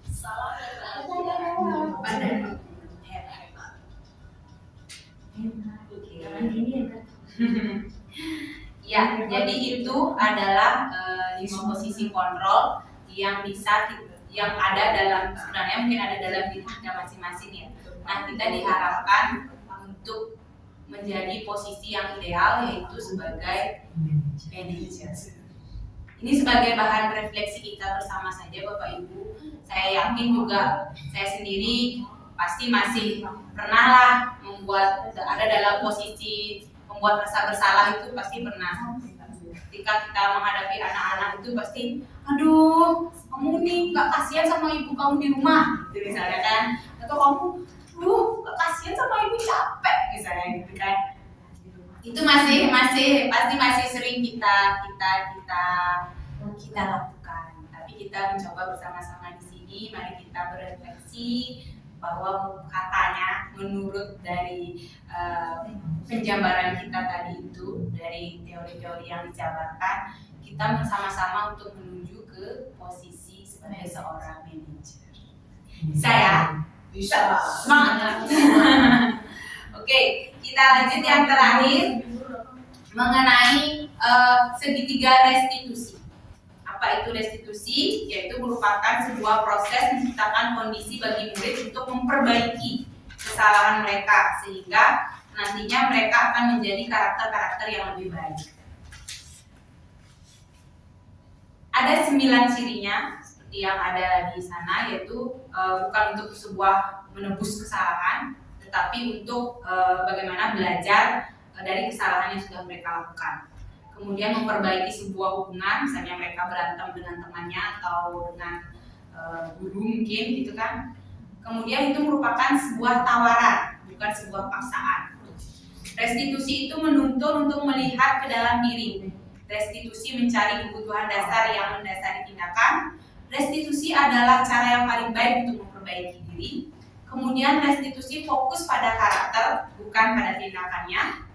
Salam dan bahagia. Ya, jadi itu adalah 5 posisi kontrol yang yang ada dalam, sebenarnya mungkin ada dalam diri kita masing-masing ya. Nah, kita diharapkan untuk menjadi posisi yang ideal, yaitu sebagai manajer. Ini sebagai bahan refleksi kita bersama saja Bapak Ibu. Saya yakin juga saya sendiri pasti masih pernah lah ada dalam posisi membuat rasa bersalah, itu pasti pernah. Ketika kita menghadapi anak-anak itu pasti, aduh, kamu nih gak kasihan sama ibu kamu di rumah, gitu misalnya kan. Atau kamu, gak kasihan sama ibu, capek misalnya gitu kan. Itu pasti masih sering kita lakukan. Tapi kita mencoba bersama-sama di sini, mari kita berefleksi bahwa katanya menurut dari penjabaran kita tadi itu, dari teori-teori yang dijabarkan, kita bersama-sama untuk menuju ke posisi sebagai seorang manajer. Bisa ya? Bisa. Semangat. Oke, kita lanjut yang terakhir mengenai segitiga restitusi. Apa itu restitusi? Yaitu merupakan sebuah proses menciptakan kondisi bagi murid untuk memperbaiki kesalahan mereka sehingga nantinya mereka akan menjadi karakter-karakter yang lebih baik. Ada 9 cirinya seperti yang ada di sana, yaitu bukan untuk sebuah menebus kesalahan, tetapi untuk bagaimana belajar dari kesalahan yang sudah mereka lakukan. Kemudian memperbaiki sebuah hubungan, misalnya mereka berantem dengan temannya atau dengan guru mungkin gitu kan. Kemudian itu merupakan sebuah tawaran, bukan sebuah paksaan. Restitusi itu menuntun untuk melihat ke dalam diri. Restitusi mencari kebutuhan dasar yang mendasari tindakan. Restitusi adalah cara yang paling baik untuk memperbaiki diri. Kemudian restitusi fokus pada karakter, bukan pada tindakannya.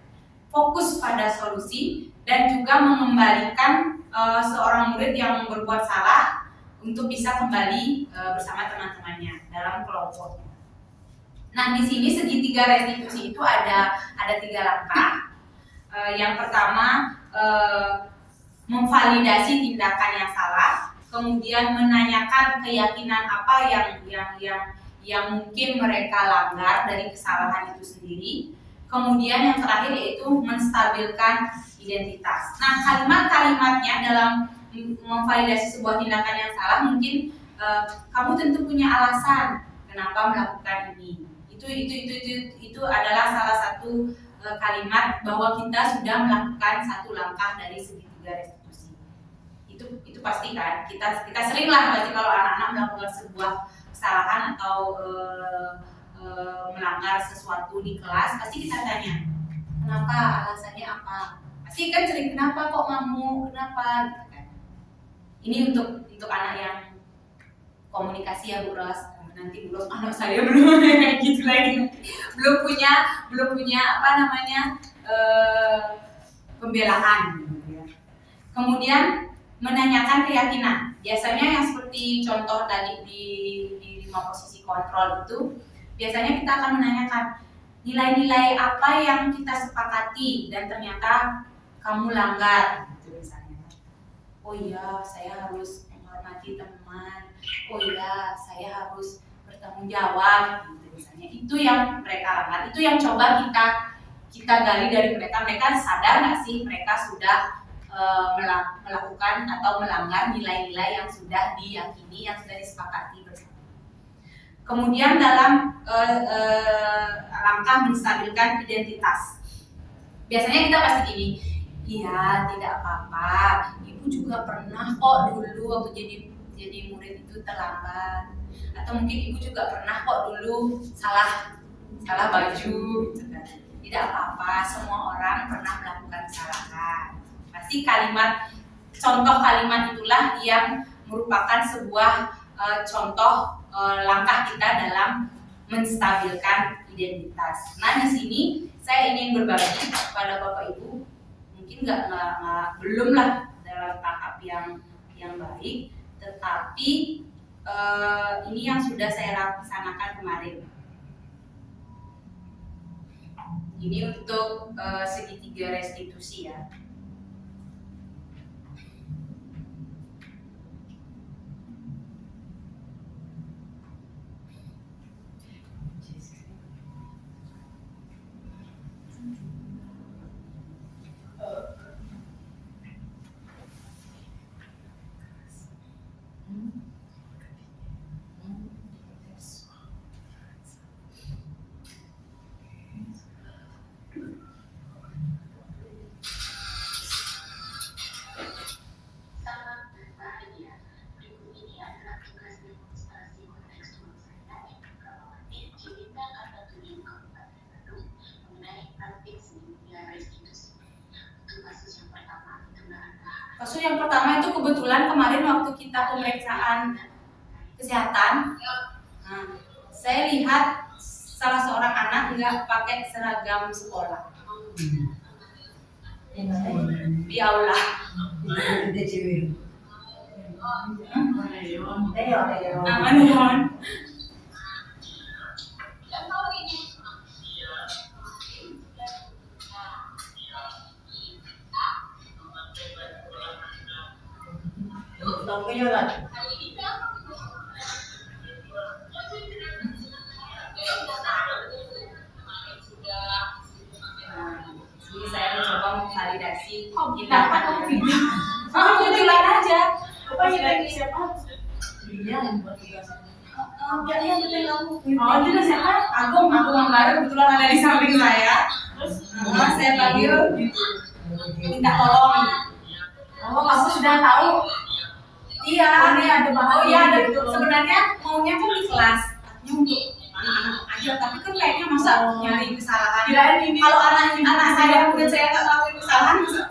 Fokus pada solusi, dan juga mengembalikan seorang murid yang berbuat salah untuk bisa kembali bersama teman-temannya dalam kelompok. Nah, di sini segitiga restitusi itu ada 3 langkah. Yang pertama, memvalidasi tindakan yang salah, kemudian menanyakan keyakinan apa yang mungkin mereka langgar dari kesalahan itu sendiri. Kemudian yang terakhir yaitu menstabilkan identitas. Nah, kalimat-kalimatnya dalam memvalidasi sebuah tindakan yang salah mungkin kamu tentu punya alasan kenapa melakukan ini. Itu adalah salah satu kalimat bahwa kita sudah melakukan satu langkah dari segitiga restitusi. Itu pasti kan kita sering lah kalau anak-anak melakukan sebuah kesalahan atau melanggar sesuatu di kelas, pasti kita tanya kenapa, alasannya apa. Pasti kan sering, kenapa kok kamu, kenapa gitu kan. Ini untuk anak yang komunikasi ya Bu Ros. Nanti Bu Ros, anak saya belum gitu lagi, belum punya apa namanya pembelaan gitu ya. Kemudian menanyakan keyakinan. Biasanya yang seperti contoh tadi di 5 posisi kontrol itu, biasanya kita akan menanyakan nilai-nilai apa yang kita sepakati dan ternyata kamu langgar gitu misalnya. Oh iya, saya harus menghormati teman. Oh iya, saya harus bertanggung jawab gitu misalnya. Itu yang mereka langgar, itu yang coba kita gali dari mereka. Mereka sadar nggak sih mereka sudah melakukan atau melanggar nilai-nilai yang sudah diyakini, yang sudah disepakati bersama. Kemudian dalam langkah menstabilkan identitas, biasanya kita pasti gini, iya tidak apa-apa, ibu juga pernah kok dulu waktu jadi murid itu terlambat, atau mungkin ibu juga pernah kok dulu salah salah baju gitu kan. Tidak apa-apa, semua orang pernah melakukan kesalahan. Pasti contoh kalimat itulah yang merupakan sebuah contoh langkah kita dalam menstabilkan identitas. Nah, di sini saya ingin berbagi kepada Bapak Ibu, mungkin belum lah dalam tahap yang baik, tetapi ini yang sudah saya laksanakan kemarin. Ini untuk segitiga restitusi ya. Kasus yang pertama itu kebetulan kemarin waktu kita pemeriksaan kesehatan, saya lihat salah seorang anak nggak pakai seragam sekolah di aula. Aman. Jadi saya mencoba memvalidasi tindakan ini. Kebetulan aja. Siapa? Dia yang buat tugas. Yang betul kamu. Itu siapa? Agung Manggarai kebetulan ada di samping saya. Saya panggil minta tolong. Oh, kamu sudah tahu? Iya. Oh iya, ada. Sebenarnya maunya kan di kelas, artinya untuk anak-anak aja. Tapi kan kayaknya masa nyari kesalahan. Kalau anak saya udah saya nggak ngelakuin kesalahan, masa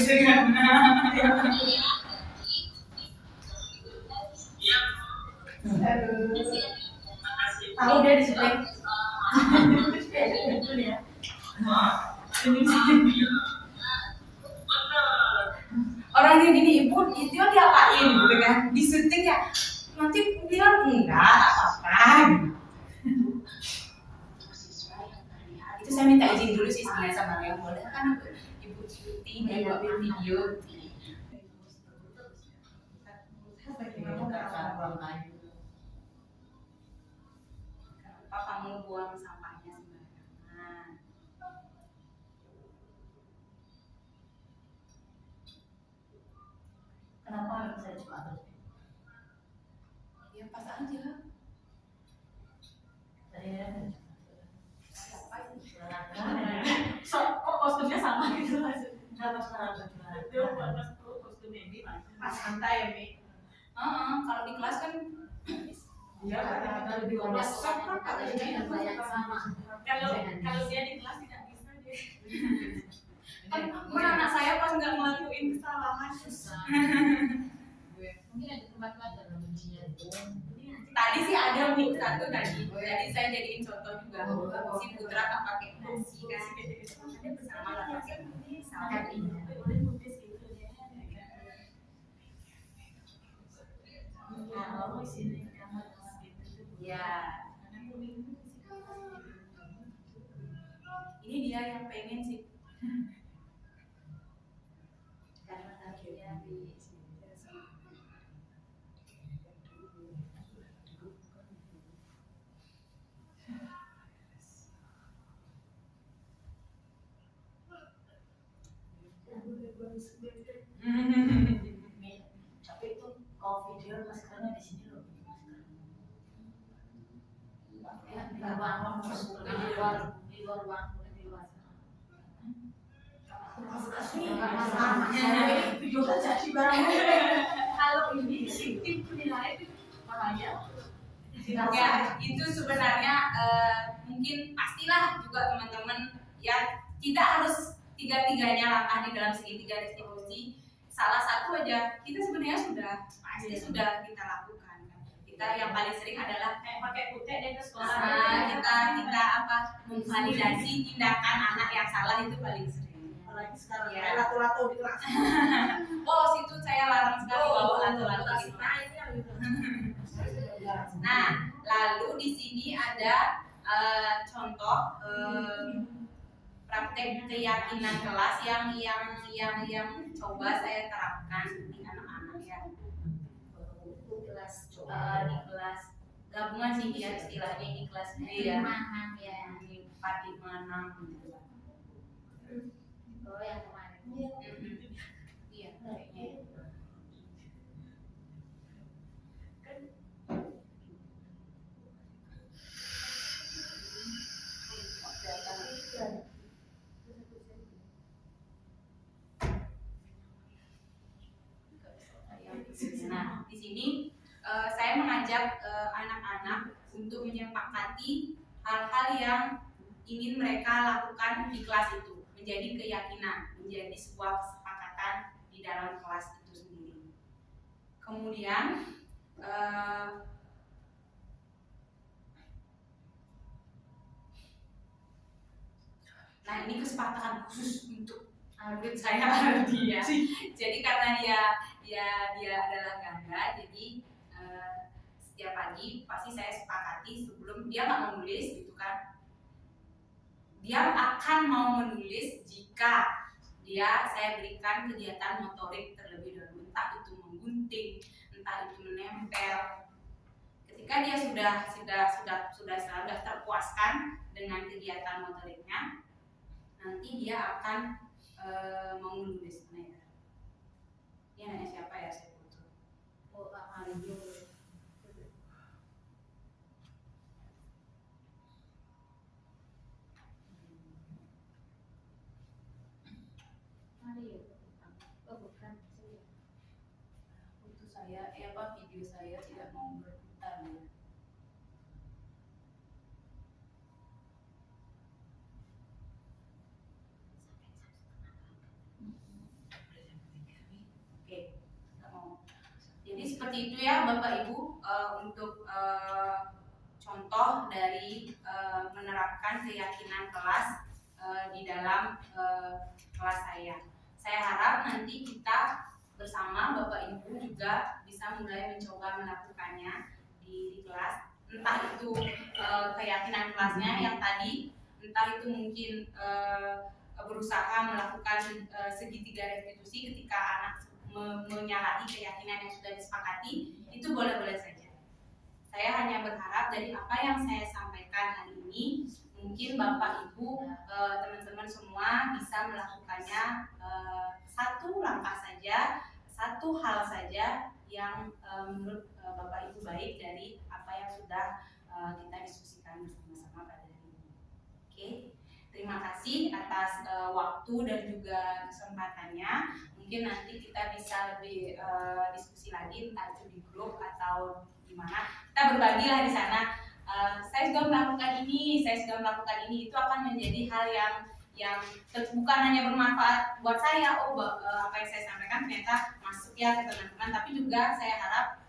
saya Tahu dia di situ. Orangnya gini, ibu itu diapain gitu kan, disuntik ya, nanti bilang enggak apa-apa. Itu saya minta izin dulu sih sebenarnya sama yang boleh kan ibu syuting, ibu ambil video. Kenapa kamu buang sampahnya sembarangan? Kenapa saya cuma terus? Ya pas aja. Saya Siapa itu? Kok kostumnya sama gitu mas? nggak masalah bagaimana. Itu pas kostumnya ini mas santai ya Mi. Kalau di kelas kan Iya, karena lebih konsep kan katanya banyak sama. Kalau dia di kelas tidak bisa dia. kan anak saya pas nggak ngelakuin kesalahan susah. Mungkin ada tempat-tempat dalam ujian. Tadi sih ada Bu satu tadi. Jadi saya jadiin contoh juga. Si Putra nggak pakai nasi kan. Sama nggak pakai sama ini. Kalau di sini kamar gitu. Ya. Ini dia yang pengen sih. Karena akhirnya di sini. Tapi itu kalau video maskernya di sini loh. Di luar ruang, di luar. Video kan jadi barang. Kalau ini tim penilaian itu bahaya. Ya, itu sebenarnya mungkin tiga-tiganya langkah di dalam segitiga restitusi, salah satu aja kita sebenarnya sudah kita lakukan kan. Kita yang paling sering adalah pakai kutek dan ke sekolah. kita memvalidasi tindakan anak yang salah itu paling sering. Apalagi sekarang Ya. lato-lato di kelas. Oh, situ saya larang sekali bawa lato-lato gitu. Nah, lalu di sini ada contoh praktek keyakinan kelas yang coba saya terapkan di anak-anak ya. Di kelas gabungan sih dia istilahnya di kelas B ya. 5-6 ya. Di 4, 5, 6 gitu. Oh yang kemarin. Iya, kayaknya. Nah, di sini saya mengajak anak-anak untuk menyepakati hal-hal yang ingin mereka lakukan di kelas itu, menjadi keyakinan, menjadi sebuah kesepakatan di dalam kelas itu sendiri. Kemudian nah ini kesepakatan khusus untuk murid saya Ardi ya. Jadi karena dia adalah ganda, jadi setiap pagi pasti saya sepakati sebelum dia nggak mau nulis gitu kan. Dia akan mau menulis jika saya berikan kegiatan motorik terlebih dahulu, entah itu menggunting, entah itu menempel. Ketika dia sudah terpuaskan dengan kegiatan motoriknya, nanti dia akan mau menulis. Mana ya? Dia nanya siapa ya, saya butuh. Oh, Mario. Mario. Oh, bukan. Foto saya, video saya tidak mau berputar ya. Oke, nggak mau. Jadi seperti itu ya Bapak Ibu, untuk contoh dari menerapkan keyakinan kelas di dalam kelas saya. Saya harap nanti kita bersama Bapak Ibu juga bisa mulai mencoba melakukannya di kelas. Entah itu keyakinan kelasnya yang tadi, entah itu mungkin berusaha melakukan segitiga restitusi ketika anak menyalahi keyakinan yang sudah disepakati, itu boleh-boleh saja. Saya hanya berharap dari apa yang saya sampaikan hari ini, mungkin Bapak Ibu, teman-teman semua bisa melakukannya satu langkah saja, satu hal saja yang menurut Bapak Ibu baik dari apa yang sudah kita diskusikan bersama-sama pada hari ini. Oke, terima kasih atas waktu dan juga kesempatannya. Mungkin nanti kita bisa lebih diskusi lagi, entah itu di grup atau di mana. Kita berbagilah di sana. Saya sudah melakukan ini, itu akan menjadi hal yang bukan hanya bermanfaat buat saya. Apa yang saya sampaikan ternyata masuk ya ke teman-teman, tapi juga saya harap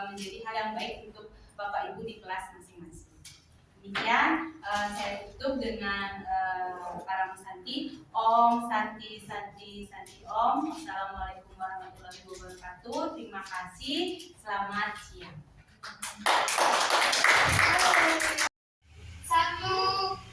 menjadi hal yang baik untuk Bapak Ibu di kelas masing-masing. Demikian saya tutup dengan para Santi. Om Santi Santi Santi Om. Assalamualaikum warahmatullahi wabarakatuh. Terima kasih. Selamat siang. 1